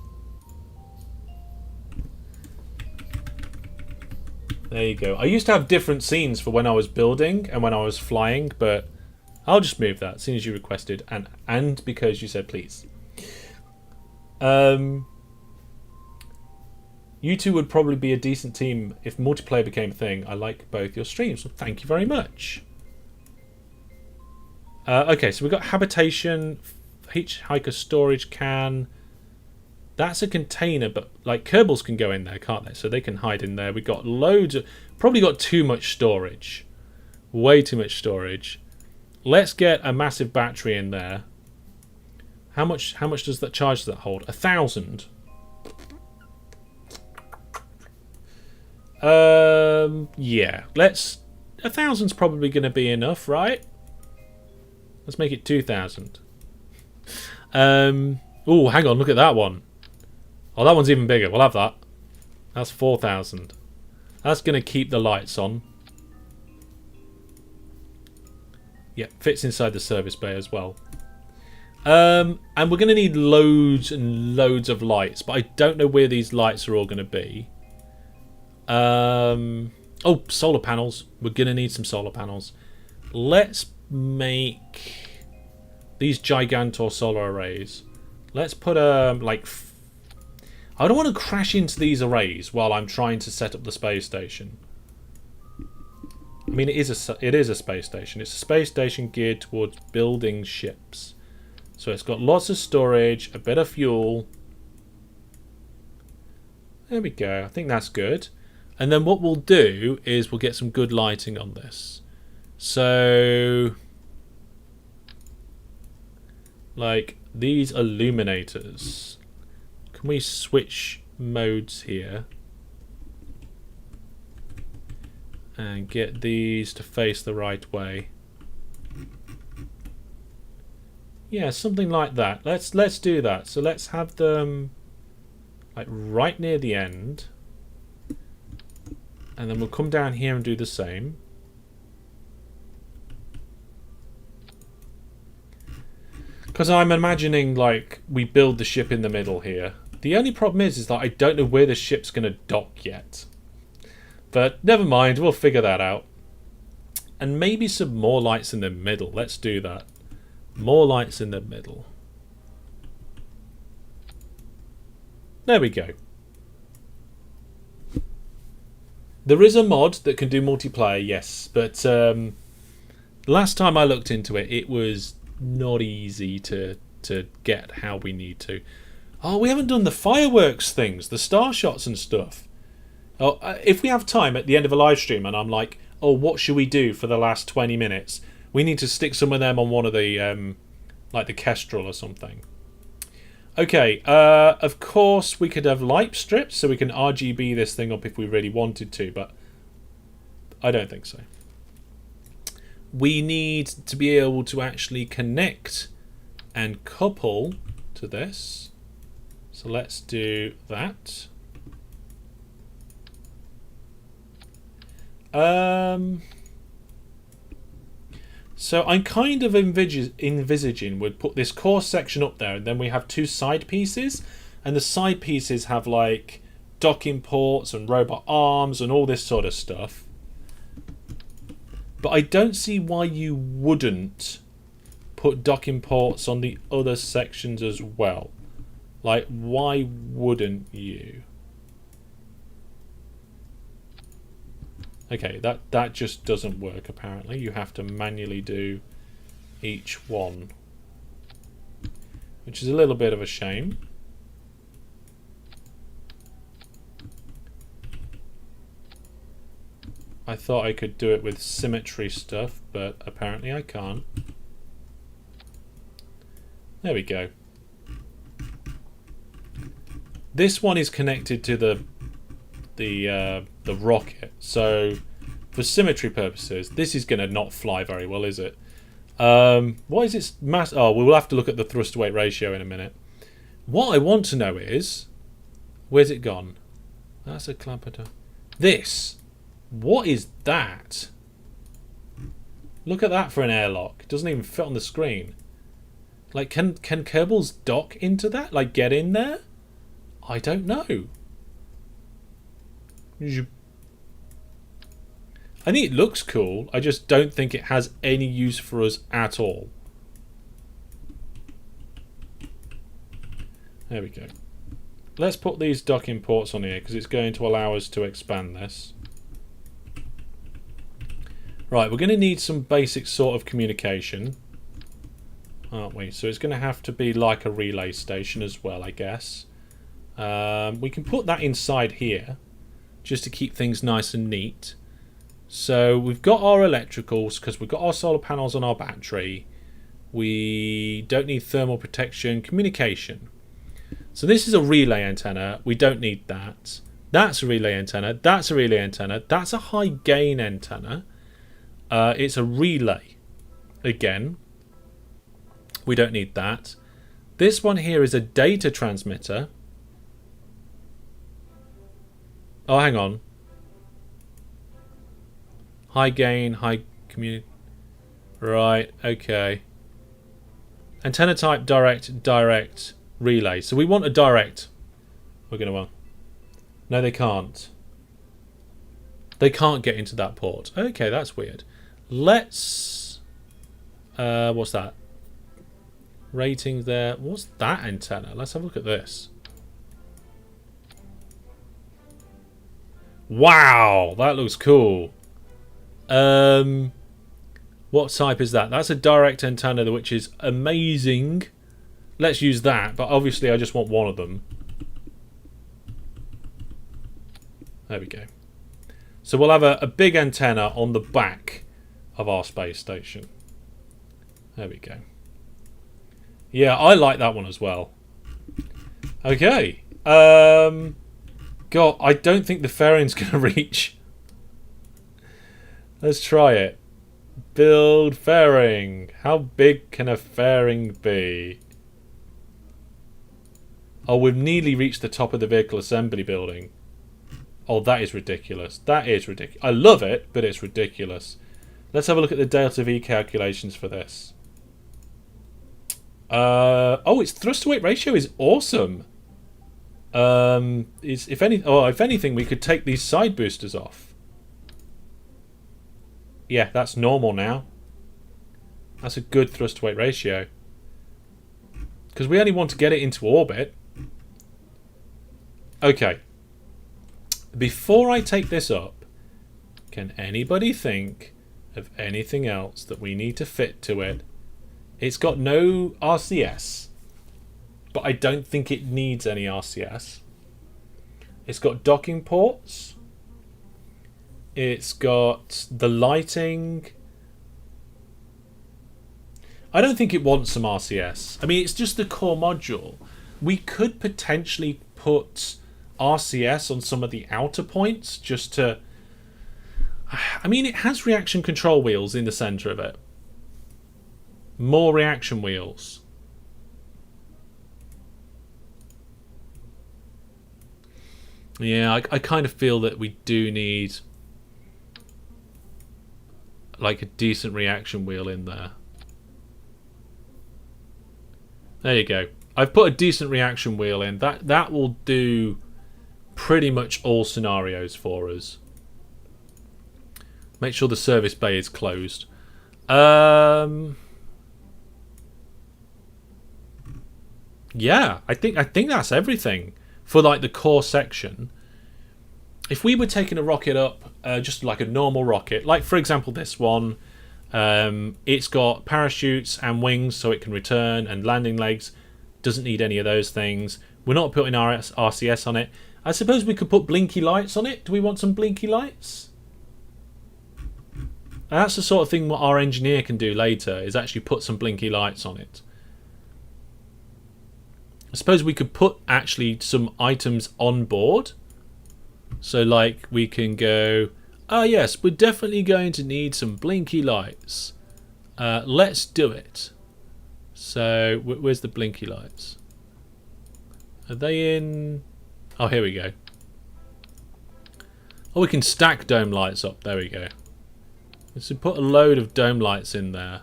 There you go. I used to have different scenes for when I was building and when I was flying, but I'll just move that as soon as you requested and because you said please. You two would probably be a decent team if multiplayer became a thing. I like both your streams. So thank you very much. Okay, so we've got habitation, hitchhiker storage can. That's a container, but like Kerbals can go in there, can't they? So they can hide in there. We've got loads of... Probably got too much storage. Way too much storage. Let's get a massive battery in there. How much does that charge that hold? 1,000. Yeah. 1,000's probably going to be enough, right? Let's make it 2,000. Oh, hang on, look at that one. Oh, that one's even bigger. We'll have that. That's 4,000. That's going to keep the lights on. Yeah, fits inside the service bay as well. And we're going to need loads and loads of lights, but I don't know where these lights are all going to be. Oh, solar panels. We're going to need some solar panels. Let's make these Gigantor solar arrays. Let's put like... I don't want to crash into these arrays while I'm trying to set up the space station. I mean, it is a space station. It's a space station geared towards building ships. So it's got lots of storage, a bit of fuel. There we go. I think that's good. And then what we'll do is we'll get some good lighting on this. So, like these illuminators. Can we switch modes here? And get these to face the right way. Yeah, something like that. Let's do that. So let's have them like right near the end. And then we'll come down here and do the same. Because I'm imagining like we build the ship in the middle here. The only problem is that I don't know where the ship's going to dock yet. But never mind, we'll figure that out. And maybe some more lights in the middle. Let's do that. More lights in the middle. There we go. There is a mod that can do multiplayer, yes. But last time I looked into it, it was not easy to get how we need to. Oh, we haven't done the fireworks things, the star shots and stuff. Oh, if we have time at the end of a live stream and I'm like, oh, what should we do for the last 20 minutes? We need to stick some of them on one of the, like the Kestrel or something. Okay, of course we could have light strips so we can RGB this thing up if we really wanted to, but I don't think so. We need to be able to actually connect and couple to this. So let's do that. So I'm kind of envisaging we'd put this core section up there and then we have two side pieces, and the side pieces have like docking ports and robot arms and all this sort of stuff. But I don't see why you wouldn't put docking ports on the other sections as well. Like, why wouldn't you? Okay, that just doesn't work apparently. You have to manually do each one, which is a little bit of a shame. I thought I could do it with symmetry stuff, but apparently I can't. There we go. This one is connected to the rocket, so for symmetry purposes, this is going to not fly very well, is it? What is its mass? Oh, we'll have to look at the thrust to weight ratio in a minute. What I want to know is, where's it gone? That's a clapper. This. What is that? Look at that for an airlock. It doesn't even fit on the screen. Like, can Kerbals dock into that? Like, get in there? I don't know. I think it looks cool. I just don't think it has any use for us at all. There we go. Let's put these docking ports on here because it's going to allow us to expand this. Right, we're going to need some basic sort of communication, aren't we? So it's going to have to be like a relay station as well, I guess. We can put that inside here just to keep things nice and neat. So we've got our electricals because we've got our solar panels on our battery. We don't need thermal protection. Communication. So this is a relay antenna. We don't need that. That's a relay antenna. That's a relay antenna. That's a high gain antenna. It's a relay. Again, we don't need that. This one here is a data transmitter. Oh, hang on. High gain, high community. Right, okay. Antenna type direct relay. So we want a direct. We're going to want. No, they can't. They can't get into that port. Okay, that's weird. Let's... what's that? Ratings there. What's that antenna? Let's have a look at this. Wow, that looks cool. What type is that? That's a direct antenna, which is amazing. Let's use that, but obviously I just want one of them. There we go. So we'll have a big antenna on the back of our space station. There we go. Yeah, I like that one as well. Okay. God, I don't think the fairing's going to reach. Let's try it. Build fairing. How big can a fairing be? Oh, we've nearly reached the top of the vehicle assembly building. Oh, that is ridiculous. That is ridiculous. I love it, but it's ridiculous. Let's have a look at the delta V calculations for this. Oh, its thrust to weight ratio is awesome. If anything, we could take these side boosters off. Yeah, that's normal now. That's a good thrust to weight ratio. Because we only want to get it into orbit. Okay. Before I take this up, can anybody think of anything else that we need to fit to it? It's got no RCS, but I don't think it needs any RCS. It's got docking ports. It's got the lighting. I don't think it wants some RCS. I mean, it's just the core module. We could potentially put RCS on some of the outer points just to... I mean, it has reaction control wheels in the centre of it. More reaction wheels. Yeah, I kind of feel that we do need like a decent reaction wheel in there. There you go. I've put a decent reaction wheel in. That will do pretty much all scenarios for us. Make sure the service bay is closed. Yeah, I think that's everything for like the core section. If we were taking a rocket up, just like a normal rocket, like for example this one, it's got parachutes and wings so it can return, and landing legs. Doesn't need any of those things. We're not putting RCS on it. I suppose we could put blinky lights on it. Do we want some blinky lights? That's the sort of thing what our engineer can do later, is actually put some blinky lights on it. I suppose we could put actually some items on board. So like we can go, oh yes, we're definitely going to need some blinky lights. Let's do it. So where's the blinky lights? Are they in... Oh, here we go. Oh, we can stack dome lights up. There we go. So put a load of dome lights in there.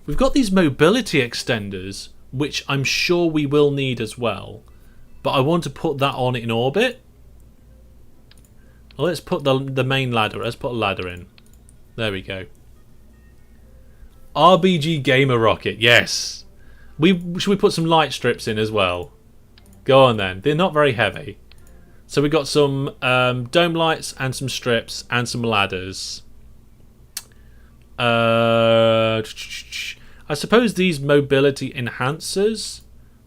We've got these mobility extenders, which I'm sure we will need as well. But I want to put that on in orbit. Well, let's put the main ladder. Let's put a ladder in. There we go. RBG Gamer Rocket. Yes. Should we put some light strips in as well? Go on then. They're not very heavy. So we've got some dome lights and some strips and some ladders. I suppose these mobility enhancers,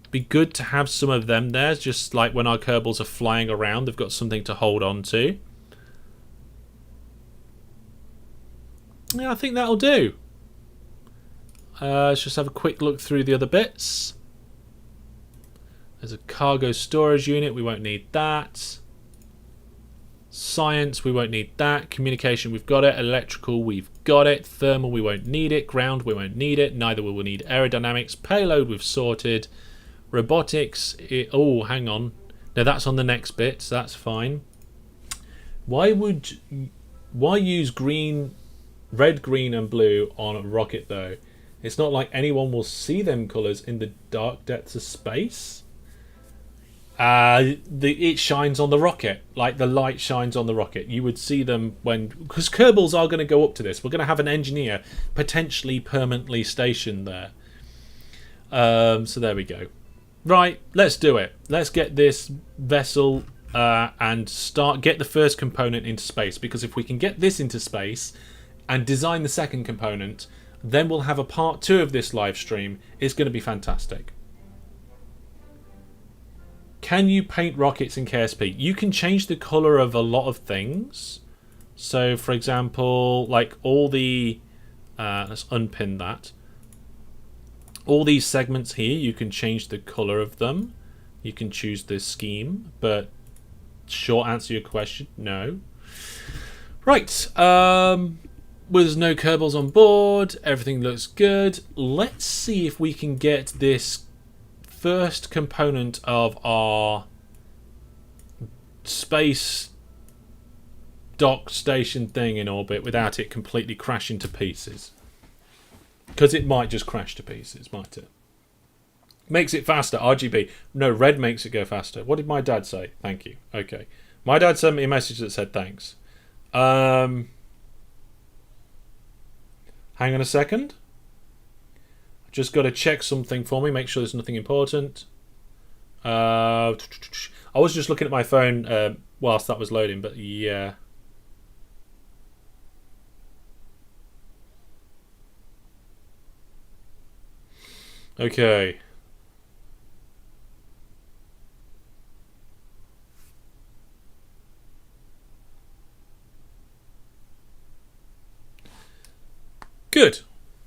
be good to have some of them there, just like when our Kerbals are flying around, they've got something to hold on to. Yeah, I think that'll do. Let's just have a quick look through the other bits. There's a cargo storage unit, we won't need that. Science, we won't need that. Communication, we've got it. Electrical, we've got it. Thermal, we won't need it. Ground, we won't need it. Neither will we need aerodynamics. Payload, we've sorted. Robotics, oh, hang on. No, that's on the next bit, so that's fine. Why use green, red, green, and blue on a rocket, though? It's not like anyone will see them colours in the dark depths of space. It shines on the rocket, like the light shines on the rocket. You would see them because Kerbals are going to go up to this. We're going to have an engineer potentially permanently stationed there. So there we go. Right, let's do it. Let's get this vessel and get the first component into space, because if we can get this into space and design the second component, then we'll have a part 2 of this live stream. It's going to be fantastic. Can you paint rockets in KSP? You can change the colour of a lot of things. So, for example, like all the... let's unpin that. All these segments here, you can change the colour of them. You can choose the scheme, but short answer to your question, no. Right. There's no Kerbals on board. Everything looks good. Let's see if we can get this first component of our space dock station thing in orbit without it completely crashing to pieces. Because it might just crash to pieces, might it? Makes it faster, RGB. No, red makes it go faster. What did my dad say? Thank you. Okay. My dad sent me a message that said thanks. Hang on a second. Just got to check something for me, make sure there's nothing important. I was just looking at my phone whilst that was loading, but yeah. Okay. Good.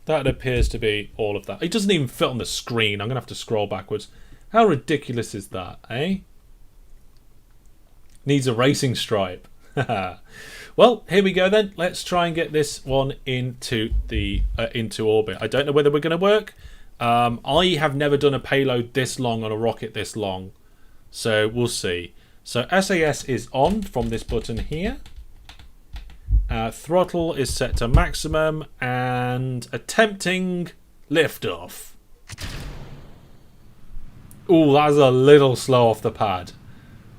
That appears to be all of that. It doesn't even fit on the screen. I'm going to have to scroll backwards. How ridiculous is that, eh? Needs a racing stripe. Well, here we go then. Let's try and get this one into the into orbit. I don't know whether we're going to work. I have never done a payload this long on a rocket this long. So we'll see. So SAS is on from this button here. Throttle is set to maximum and attempting liftoff. Ooh, that's a little slow off the pad.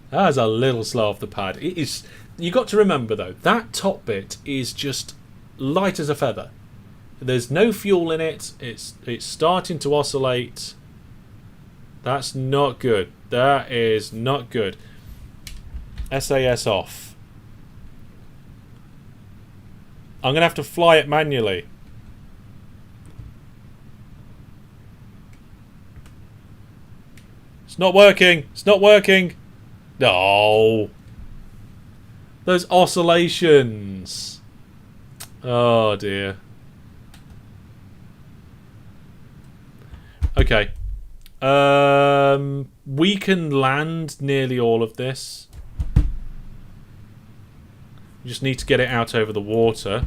That is a little slow off the pad. It is. You got to remember though, that top bit is just light as a feather. There's no fuel in it. It's starting to oscillate. That's not good. That is not good. SAS off. I'm going to have to fly it manually. It's not working. It's not working. No. Those oscillations. Oh dear. Okay. We can land nearly all of this. We just need to get it out over the water.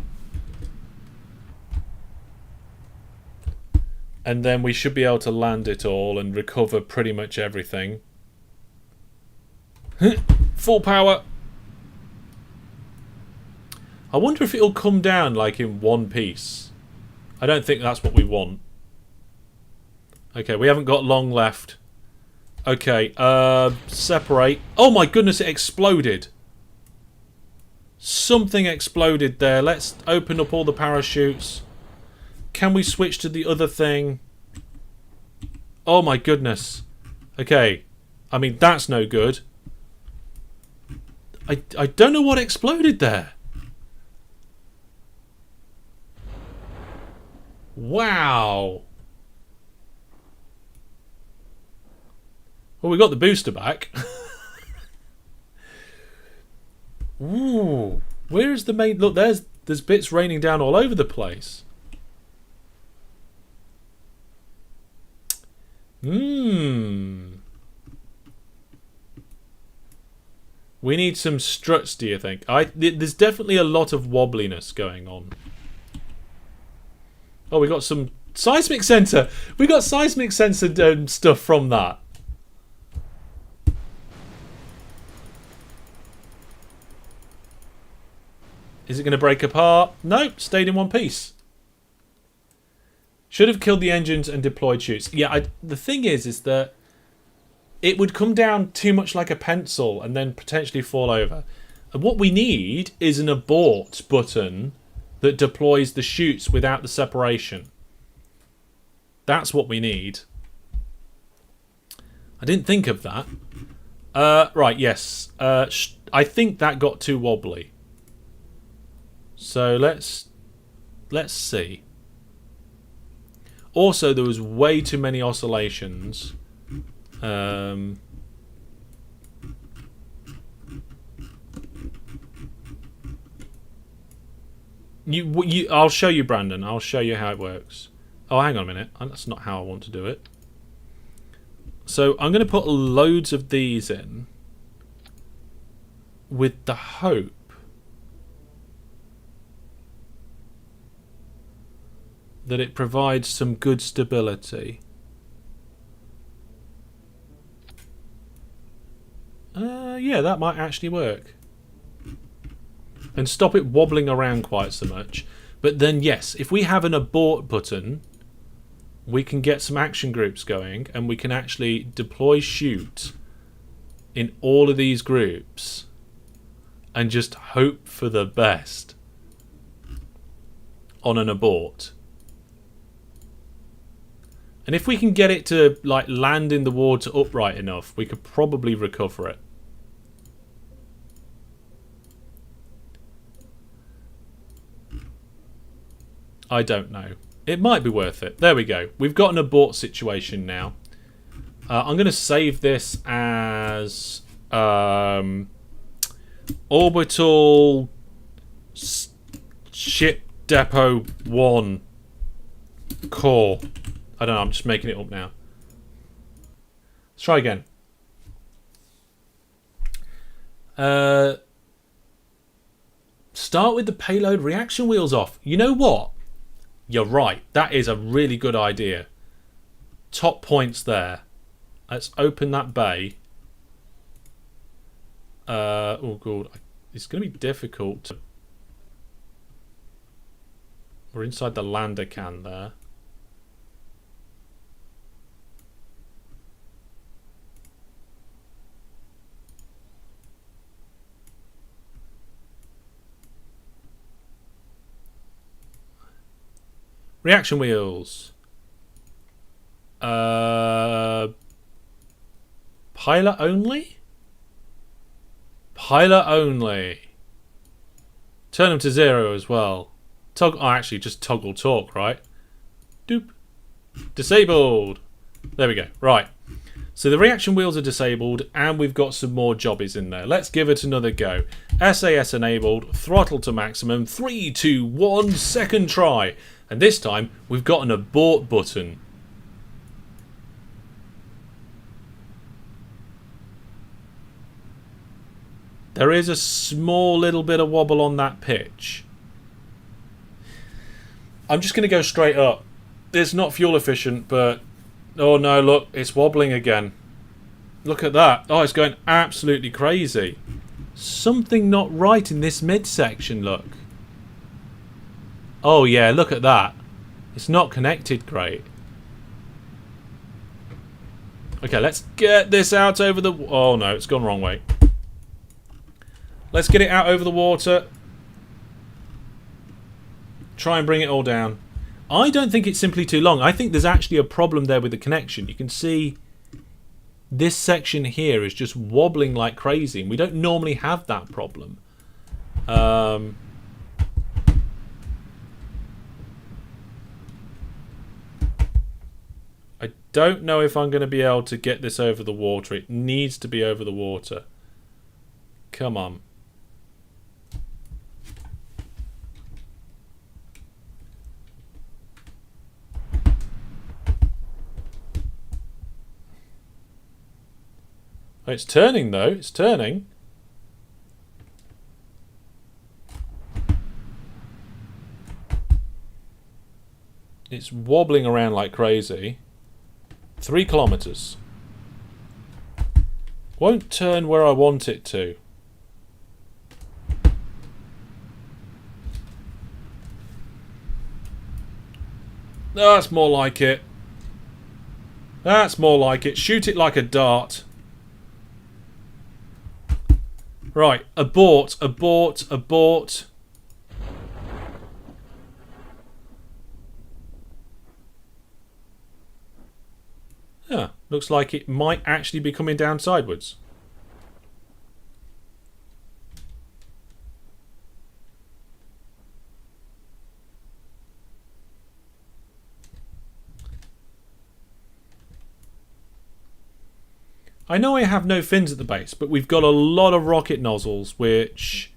And then we should be able to land it all and recover pretty much everything. Full power. I wonder if it'll come down like in one piece. I don't think that's what we want. Okay, we haven't got long left. Okay, separate. Oh my goodness, it exploded. Something exploded there. Let's open up all the parachutes. Can we switch to the other thing? Oh my goodness. Okay. I mean, that's no good. I don't know what exploded there. Wow. Well, we got the booster back. Ooh. Where is the main... Look, there's bits raining down all over the place. We need some struts, do you think? There's definitely a lot of wobbliness going on. Oh, we got some seismic sensor. We got seismic sensor stuff from that. Is it going to break apart? Nope, stayed in one piece. Should have killed the engines and deployed chutes. Yeah, the thing is that it would come down too much like a pencil and then potentially fall over. And what we need is an abort button that deploys the chutes without the separation. That's what we need. I didn't think of that. Right, yes. I think that got too wobbly. So let's see. Also, there was way too many oscillations. I'll show you, Brandon. I'll show you how it works. Oh, hang on a minute. That's not how I want to do it. So I'm going to put loads of these in with the hope that it provides some good stability. Yeah, that might actually work. And stop it wobbling around quite so much. But then, yes, if we have an abort button, we can get some action groups going, and we can actually deploy chute in all of these groups and just hope for the best on an abort. And if we can get it to like land in the water upright enough, we could probably recover it. I don't know. It might be worth it. There we go. We've got an abort situation now. I'm going to save this as orbital ship depot 1 core. I don't know, I'm just making it up now. Let's try again. Start with the payload reaction wheels off. You know what? You're right. That is a really good idea. Top points there. Let's open that bay. Oh, God. It's going to be difficult. We're inside the lander can there. Reaction wheels. Pilot only? Pilot only. Turn them to 0 as well. Oh, actually, just toggle torque, right? Doop. Disabled. There we go. Right. So the reaction wheels are disabled, and we've got some more jobbies in there. Let's give it another go. SAS enabled. Throttle to maximum. 3, 2, 1. Second try. And this time, we've got an abort button. There is a small little bit of wobble on that pitch. I'm just going to go straight up. It's not fuel efficient, but... Oh no, look, it's wobbling again. Look at that. Oh, it's going absolutely crazy. Something not right in this midsection, look. Oh yeah, look at that. It's not connected great. Okay, let's get this out over the... Oh no, it's gone wrong way. Let's get it out over the water. Try and bring it all down. I don't think it's simply too long. I think there's actually a problem there with the connection. You can see this section here is just wobbling like crazy, and we don't normally have that problem. I don't know if I'm going to be able to get this over the water. It needs to be over the water. Come on. Oh, it's turning though. It's turning. It's wobbling around like crazy. 3 kilometers. Won't turn where I want it to. That's more like it. That's more like it. Shoot it like a dart. Right, abort, abort, abort. Yeah, looks like it might actually be coming down sideways. I know I have no fins at the base, but we've got a lot of rocket nozzles which,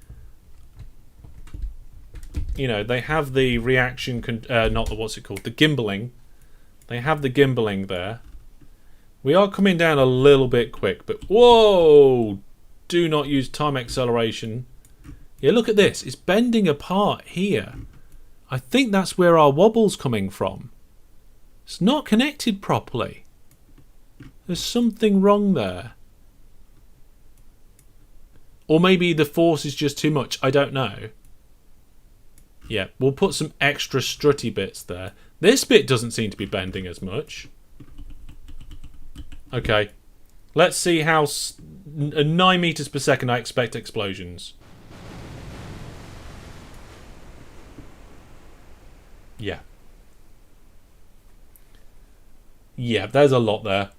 you know, they have the reaction, not the, what's it called, the gimbaling. They have the gimbaling there. We are coming down a little bit quick, but whoa! Do not use time acceleration. Yeah, look at this. It's bending apart here. I think that's where our wobble's coming from. It's not connected properly. There's something wrong there. Or maybe the force is just too much. I don't know. Yeah, we'll put some extra strutty bits there. This bit doesn't seem to be bending as much. Okay, let's see how 9 meters per second I expect explosions. Yeah. Yeah, there's a lot there.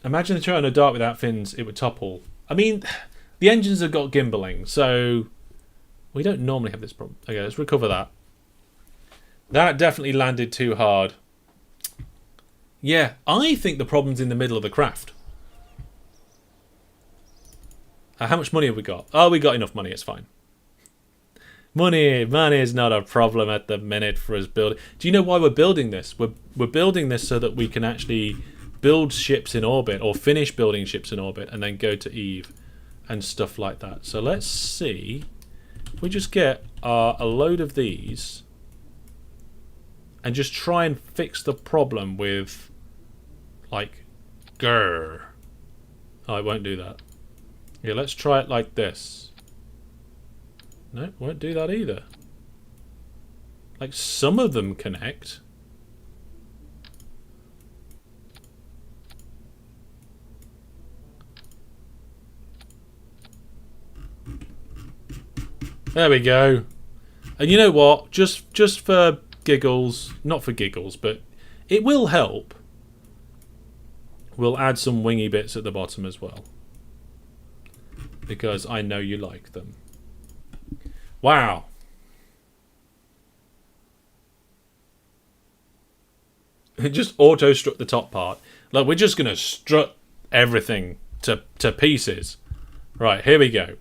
Imagine trying to dart without fins, it would topple. I mean, the engines have got gimbaling, so we don't normally have this problem. Okay, let's recover that. That definitely landed too hard. Yeah, I think the problem's in the middle of the craft. How much money have we got? Oh, we got enough money, it's fine. Money is not a problem at the minute for us building. Do you know why we're building this? We're building this so that we can actually build ships in orbit, or finish building ships in orbit, and then go to Eve and stuff like that. So let's see. We just get a load of these and just try and fix the problem with, like, grrr. Oh, it won't do that. Yeah, let's try it like this. No, won't do that either. Like, some of them connect. There we go. And you know what? Just for giggles, not for giggles, but it will help. We'll add some wingy bits at the bottom as well, because I know you like them. Wow. It just auto-struck the top part. Like, we're just going to strut everything to pieces. Right, here we go.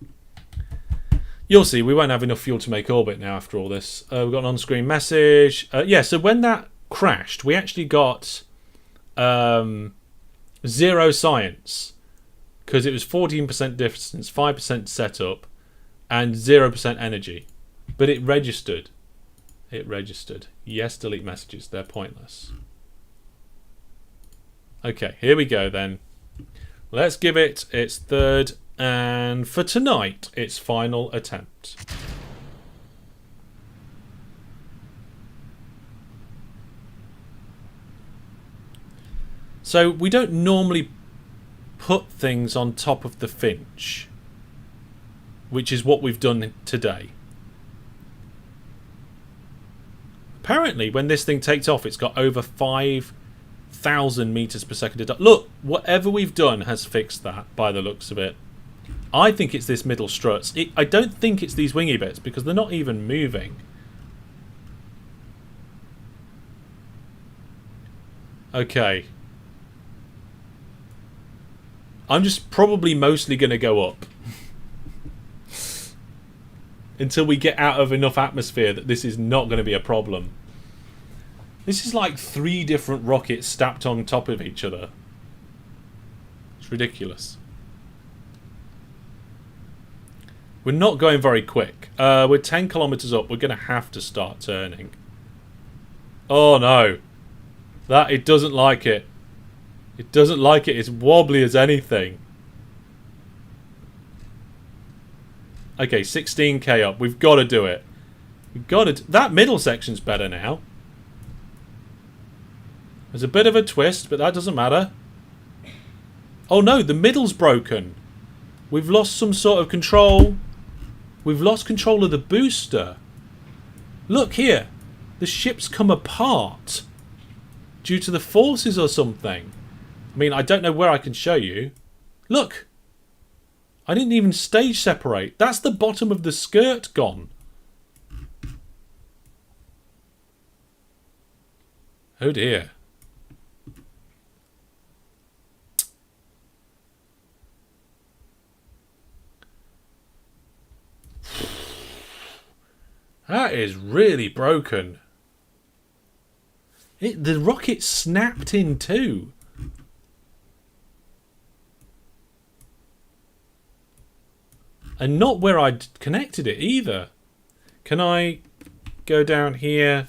You'll see, we won't have enough fuel to make orbit now after all this. We've got an on-screen message. Yeah, so when that crashed, we actually got 0 science, because it was 14% distance, 5% setup, and 0% energy. But it registered. It registered. Yes, delete messages. They're pointless. Okay, here we go then. Let's give it its third, and for tonight, its final attempt. So we don't normally put things on top of the Finch, which is what we've done today. Apparently, when this thing takes off, it's got over 5,000 meters per second. Look, whatever we've done has fixed that, by the looks of it. I think it's this middle struts. I don't think it's these wingy bits, because they're not even moving. Okay. I'm just probably mostly going to go up. Until we get out of enough atmosphere that this is not going to be a problem. This is like 3 different rockets stacked on top of each other. It's ridiculous. We're not going very quick. We're 10 kilometers up. We're going to have to start turning. Oh no. It doesn't like it. It doesn't like it. It's wobbly as anything. Okay, 16k up. We've got to do it. We've got to. That middle section's better now. There's a bit of a twist, but that doesn't matter. Oh no, the middle's broken. We've lost some sort of control. We've lost control of the booster. Look here. The ship's come apart. Due to the forces or something. I mean, I don't know where I can show you. Look. I didn't even stage separate. That's the bottom of the skirt gone. Oh dear. That is really broken. The rocket snapped in two. And not where I'd connected it either. Can I go down here?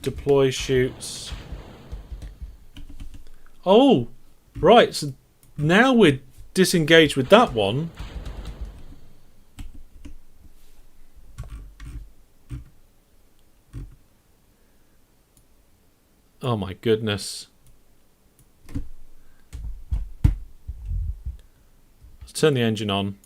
Deploy chutes. Oh, right. So now we're disengaged with that one. Oh my goodness. Let's turn the engine on.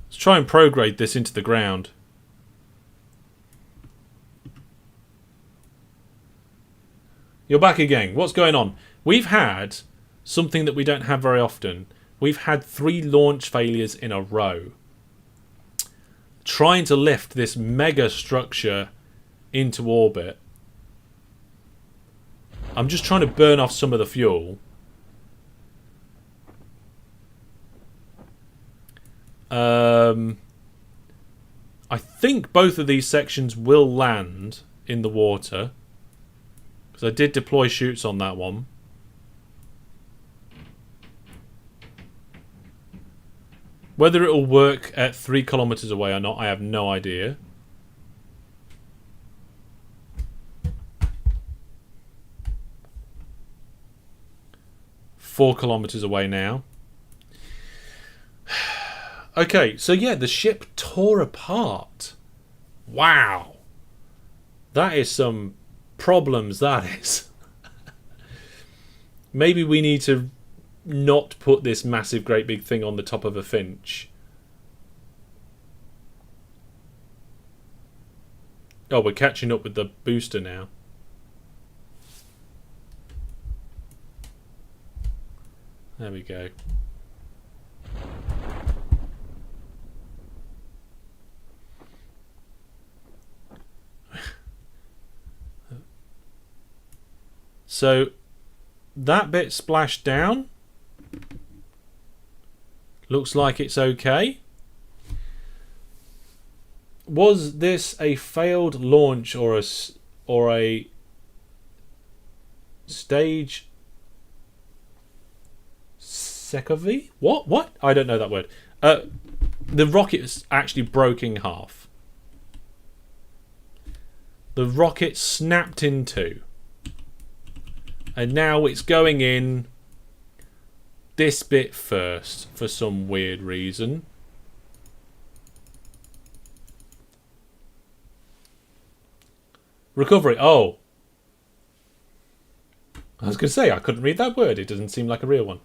Let's try and prograde this into the ground. You're back again. What's going on? We've had something that we don't have very often. We've had 3 launch failures in a row. Trying to lift this mega structure into orbit. I'm just trying to burn off some of the fuel. I think both of these sections will land in the water. Because I did deploy chutes on that one. Whether it will work at 3 kilometers away or not, I have no idea. Four kilometers away now. Okay, so yeah, the ship tore apart. Wow. That is some problems, that is. Maybe we need to not put this massive great big thing on the top of a Finch. Oh, we're catching up with the booster now. There we go. So that bit splashed down. Looks like it's okay. Was this a failed launch or a stage Sekovi? What? I don't know that word. The rocket is actually broke in half. The rocket snapped in two. And now it's going in this bit first for some weird reason. Recovery. Oh. I was going to say, I couldn't read that word. It doesn't seem like a real one.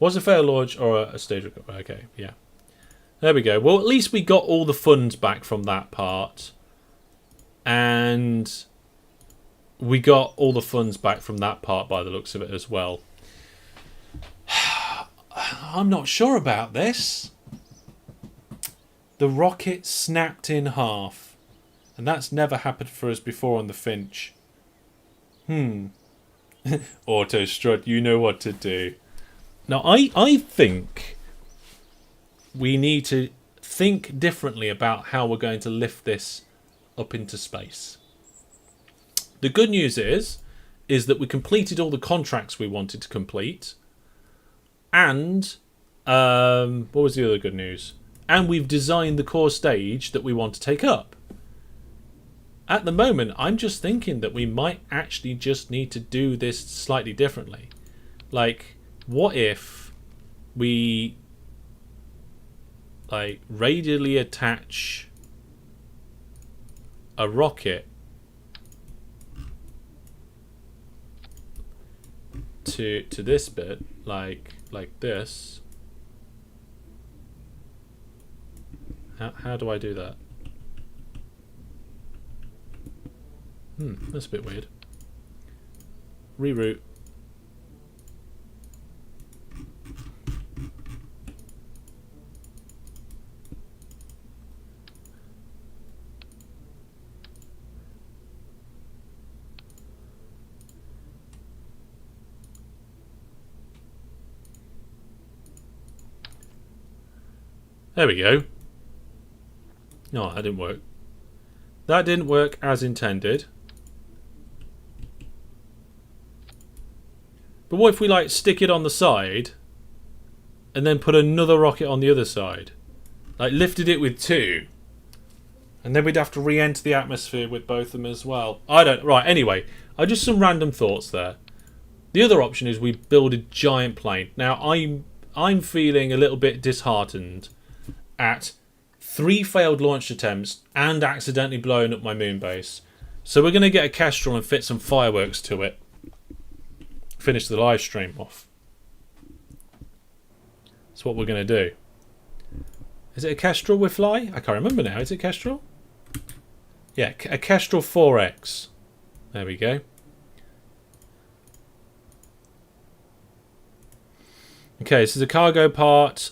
Was a failed launch or a stage recovery? Okay, yeah. There we go. Well, at least we got all the funds back from that part. And we got all the funds back from that part by the looks of it as well. I'm not sure about this. The rocket snapped in half. And that's never happened for us before on the Finch. Auto strut, you know what to do. Now, I think we need to think differently about how we're going to lift this up into space. The good news is that we completed all the contracts we wanted to complete. And, what was the other good news? And we've designed the core stage that we want to take up. At the moment, I'm just thinking that we might actually just need to do this slightly differently. Like, what if we radially attach a rocket to this bit, like this? How do I do that? That's a bit weird. Reroute. There we go. No, that didn't work. That didn't work as intended. But what if we stick it on the side and then put another rocket on the other side? Lifted it with two. And then we'd have to re-enter the atmosphere with both of them as well. Right, anyway. Just some random thoughts there. The other option is we build a giant plane. Now, I'm feeling a little bit disheartened at 3 failed launch attempts and accidentally blowing up my moon base. So we're going to get a Kestrel and fit some fireworks to it. Finish the live stream off. That's what we're going to do. Is it a Kestrel we fly? I can't remember now. Is it Kestrel? Yeah, a Kestrel 4X. There we go. Okay, this is a cargo part.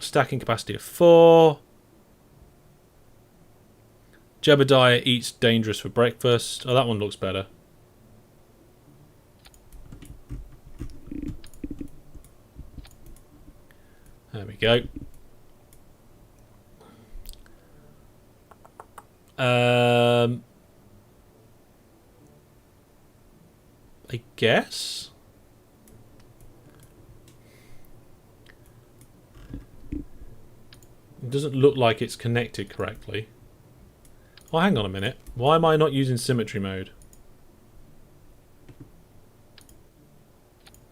Stacking capacity of 4. Jebediah eats dangerous for breakfast. Oh, that one looks better. There we go. I guess. It doesn't look like it's connected correctly. Oh, hang on a minute. Why am I not using symmetry mode?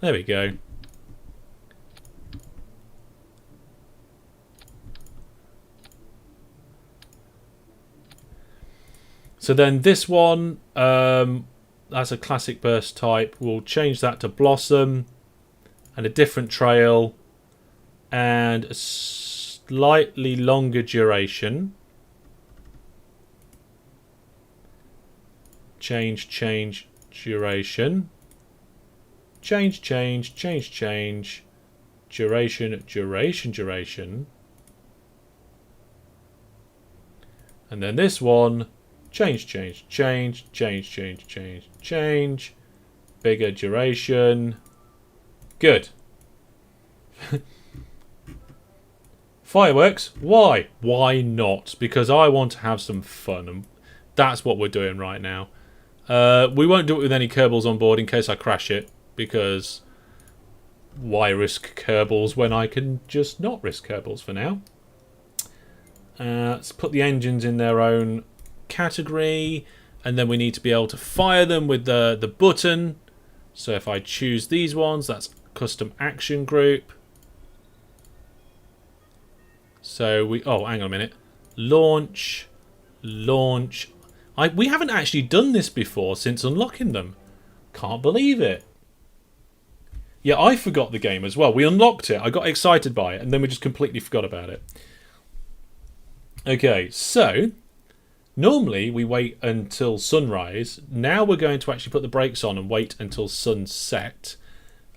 There we go. So then this one, that's a classic burst type. We'll change that to Blossom and a different trail and a slightly longer duration. Change duration. Change duration. And then this one, change. Bigger duration. Good. Fireworks? Why? Why not? Because I want to have some fun, and that's what we're doing right now. We won't do it with any Kerbals on board in case I crash it, because why risk Kerbals when I can just not risk Kerbals for now? Let's put the engines in their own category, and then we need to be able to fire them with the button. So if I choose these ones, that's custom action group. So oh, hang on a minute. Launch. We haven't actually done this before since unlocking them. Can't believe it. Yeah, I forgot the game as well. We unlocked it. I got excited by it, and then we just completely forgot about it. Okay, so normally we wait until sunrise. Now we're going to actually put the brakes on and wait until sunset.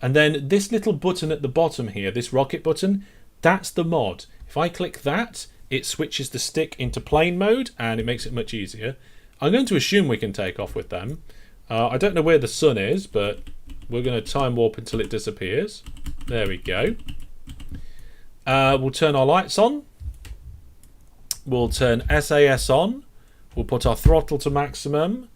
And then this little button at the bottom here, this rocket button, that's the mod. If I click that, it switches the stick into plane mode, and it makes it much easier. I'm going to assume we can take off with them. I don't know where the sun is, but we're going to time warp until it disappears. There we go. We'll turn our lights on. We'll turn SAS on. We'll put our throttle to maximum.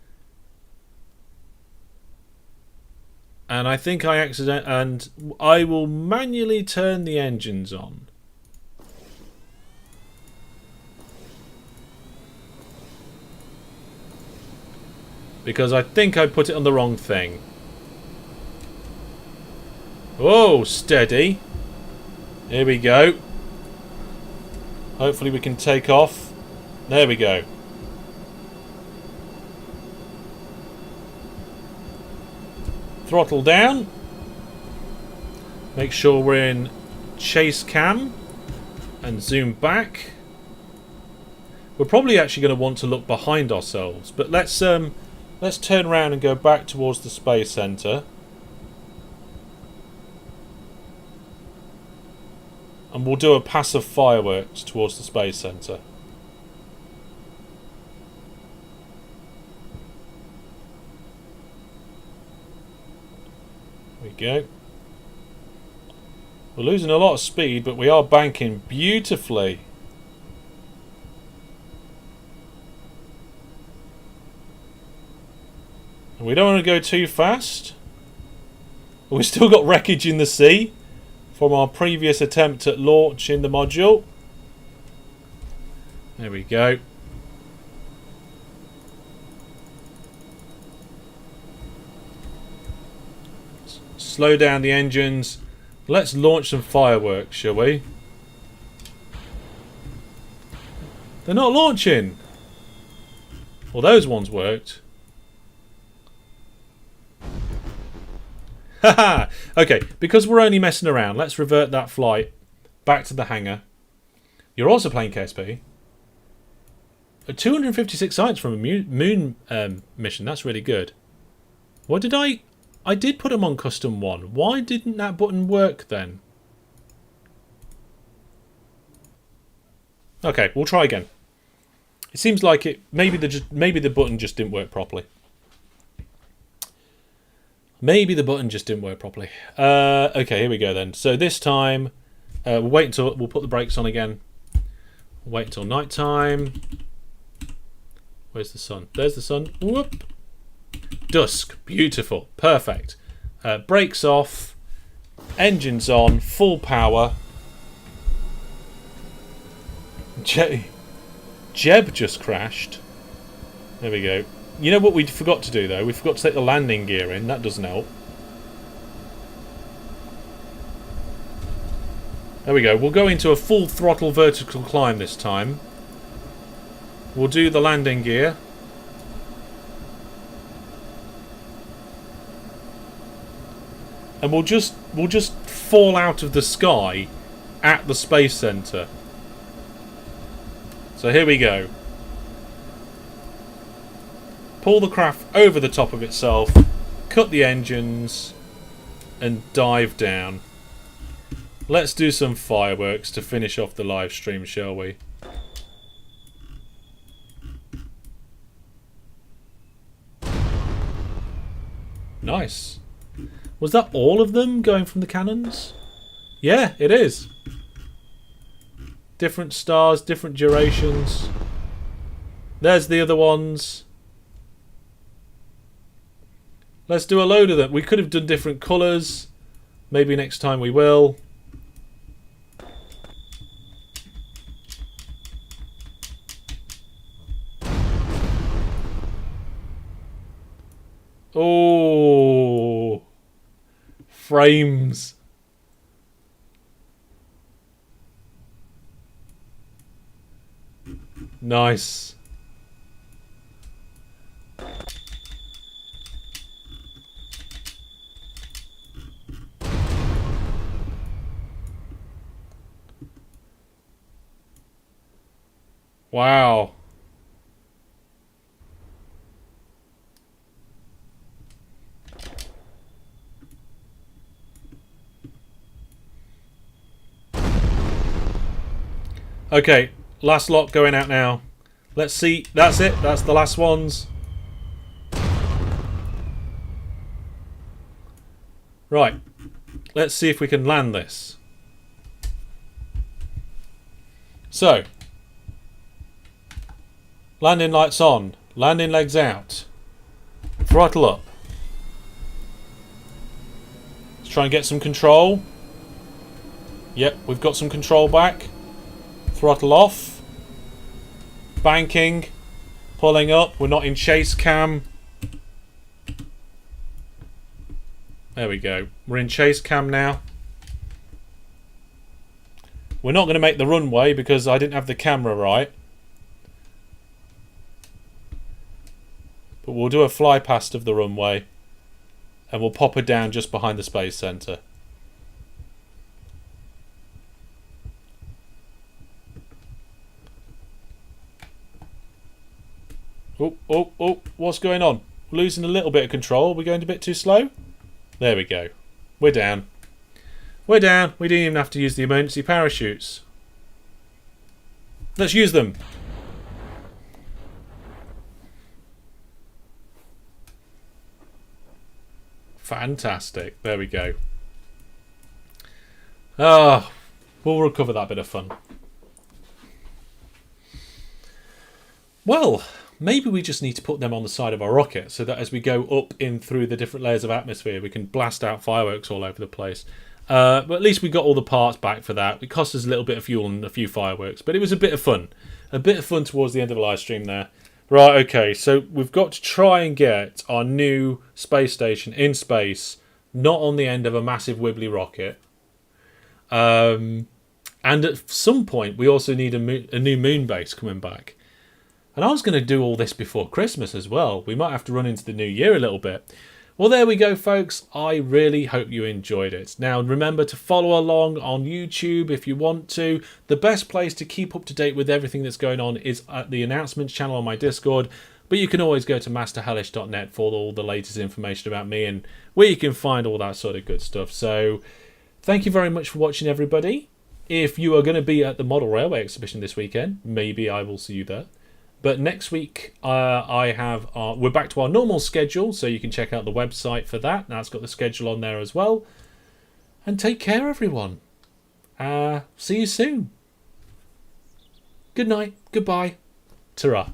And I think and I will manually turn the engines on. Because I think I put it on the wrong thing. Oh, steady. Here we go. Hopefully we can take off. There we go. Throttle down. Make sure we're in chase cam. And zoom back. We're probably actually going to want to look behind ourselves. But let's turn around and go back towards the Space Center. And we'll do a passive fireworks towards the Space Center. There we go. We're losing a lot of speed, but we are banking beautifully. And we don't want to go too fast. We've still got wreckage in the sea from our previous attempt at launching the module. There we go. Slow down the engines. Let's launch some fireworks, shall we? They're not launching. Well, those ones worked. Haha! Okay, because we're only messing around, let's revert that flight back to the hangar. You're also playing KSP. 256 sites from a moon mission. That's really good. What did I did put them on custom 1. Why didn't that button work then? Okay, we'll try again. It seems like it. Maybe the button just didn't work properly. Maybe the button just didn't work properly. Okay, here we go then. So this time, we'll put the brakes on again. Wait until night time. Where's the sun? There's the sun. Whoop. Dusk. Beautiful. Perfect. Brakes off. Engines on. Full power. Jeb just crashed. There we go. You know what we forgot to do though? We forgot to take the landing gear in. That doesn't help. There we go. We'll go into a full throttle vertical climb this time. We'll do the landing gear. And we'll just fall out of the sky at the Space Center. So here we go. Pull the craft over the top of itself, cut the engines, and dive down. Let's do some fireworks to finish off the live stream, shall we? Nice. Was that all of them going from the cannons? Yeah, it is. Different stars, different durations. There's the other ones. Let's do a load of them. We could have done different colours. Maybe next time we will. Oh. frames. Nice. Wow. Okay, last lot going out now. Let's see. That's it. That's the last ones. Right. Let's see if we can land this. So, landing lights on. Landing legs out. Throttle up. Let's try and get some control. Yep, we've got some control back. Throttle off. Banking. Pulling up. We're not in chase cam. There we go. We're in chase cam now. We're not going to make the runway because I didn't have the camera right. But we'll do a fly past of the runway. And we'll pop her down just behind the Space Center. Oh, oh, oh, what's going on? We're losing a little bit of control. We're going a bit too slow. There we go. We're down. We're down. We didn't even have to use the emergency parachutes. Let's use them. Fantastic. There we go. Ah, we'll recover that bit of fun. Well, maybe we just need to put them on the side of our rocket so that as we go up in through the different layers of atmosphere, we can blast out fireworks all over the place. But at least we got all the parts back for that. It cost us a little bit of fuel and a few fireworks, but it was a bit of fun. A bit of fun towards the end of the live stream there. Right, okay, so we've got to try and get our new space station in space, not on the end of a massive wibbly rocket. And at some point, we also need a new moon base coming back. And I was going to do all this before Christmas as well. We might have to run into the new year a little bit. Well, there we go, folks. I really hope you enjoyed it. Now, remember to follow along on YouTube if you want to. The best place to keep up to date with everything that's going on is at the announcements channel on my Discord. But you can always go to masterhellish.net for all the latest information about me and where you can find all that sort of good stuff. So, thank you very much for watching, everybody. If you are going to be at the Model Railway exhibition this weekend, maybe I will see you there. But next week, we're back to our normal schedule, so you can check out the website for that. That's got the schedule on there as well. And take care, everyone. See you soon. Good night. Goodbye. Ta-ra.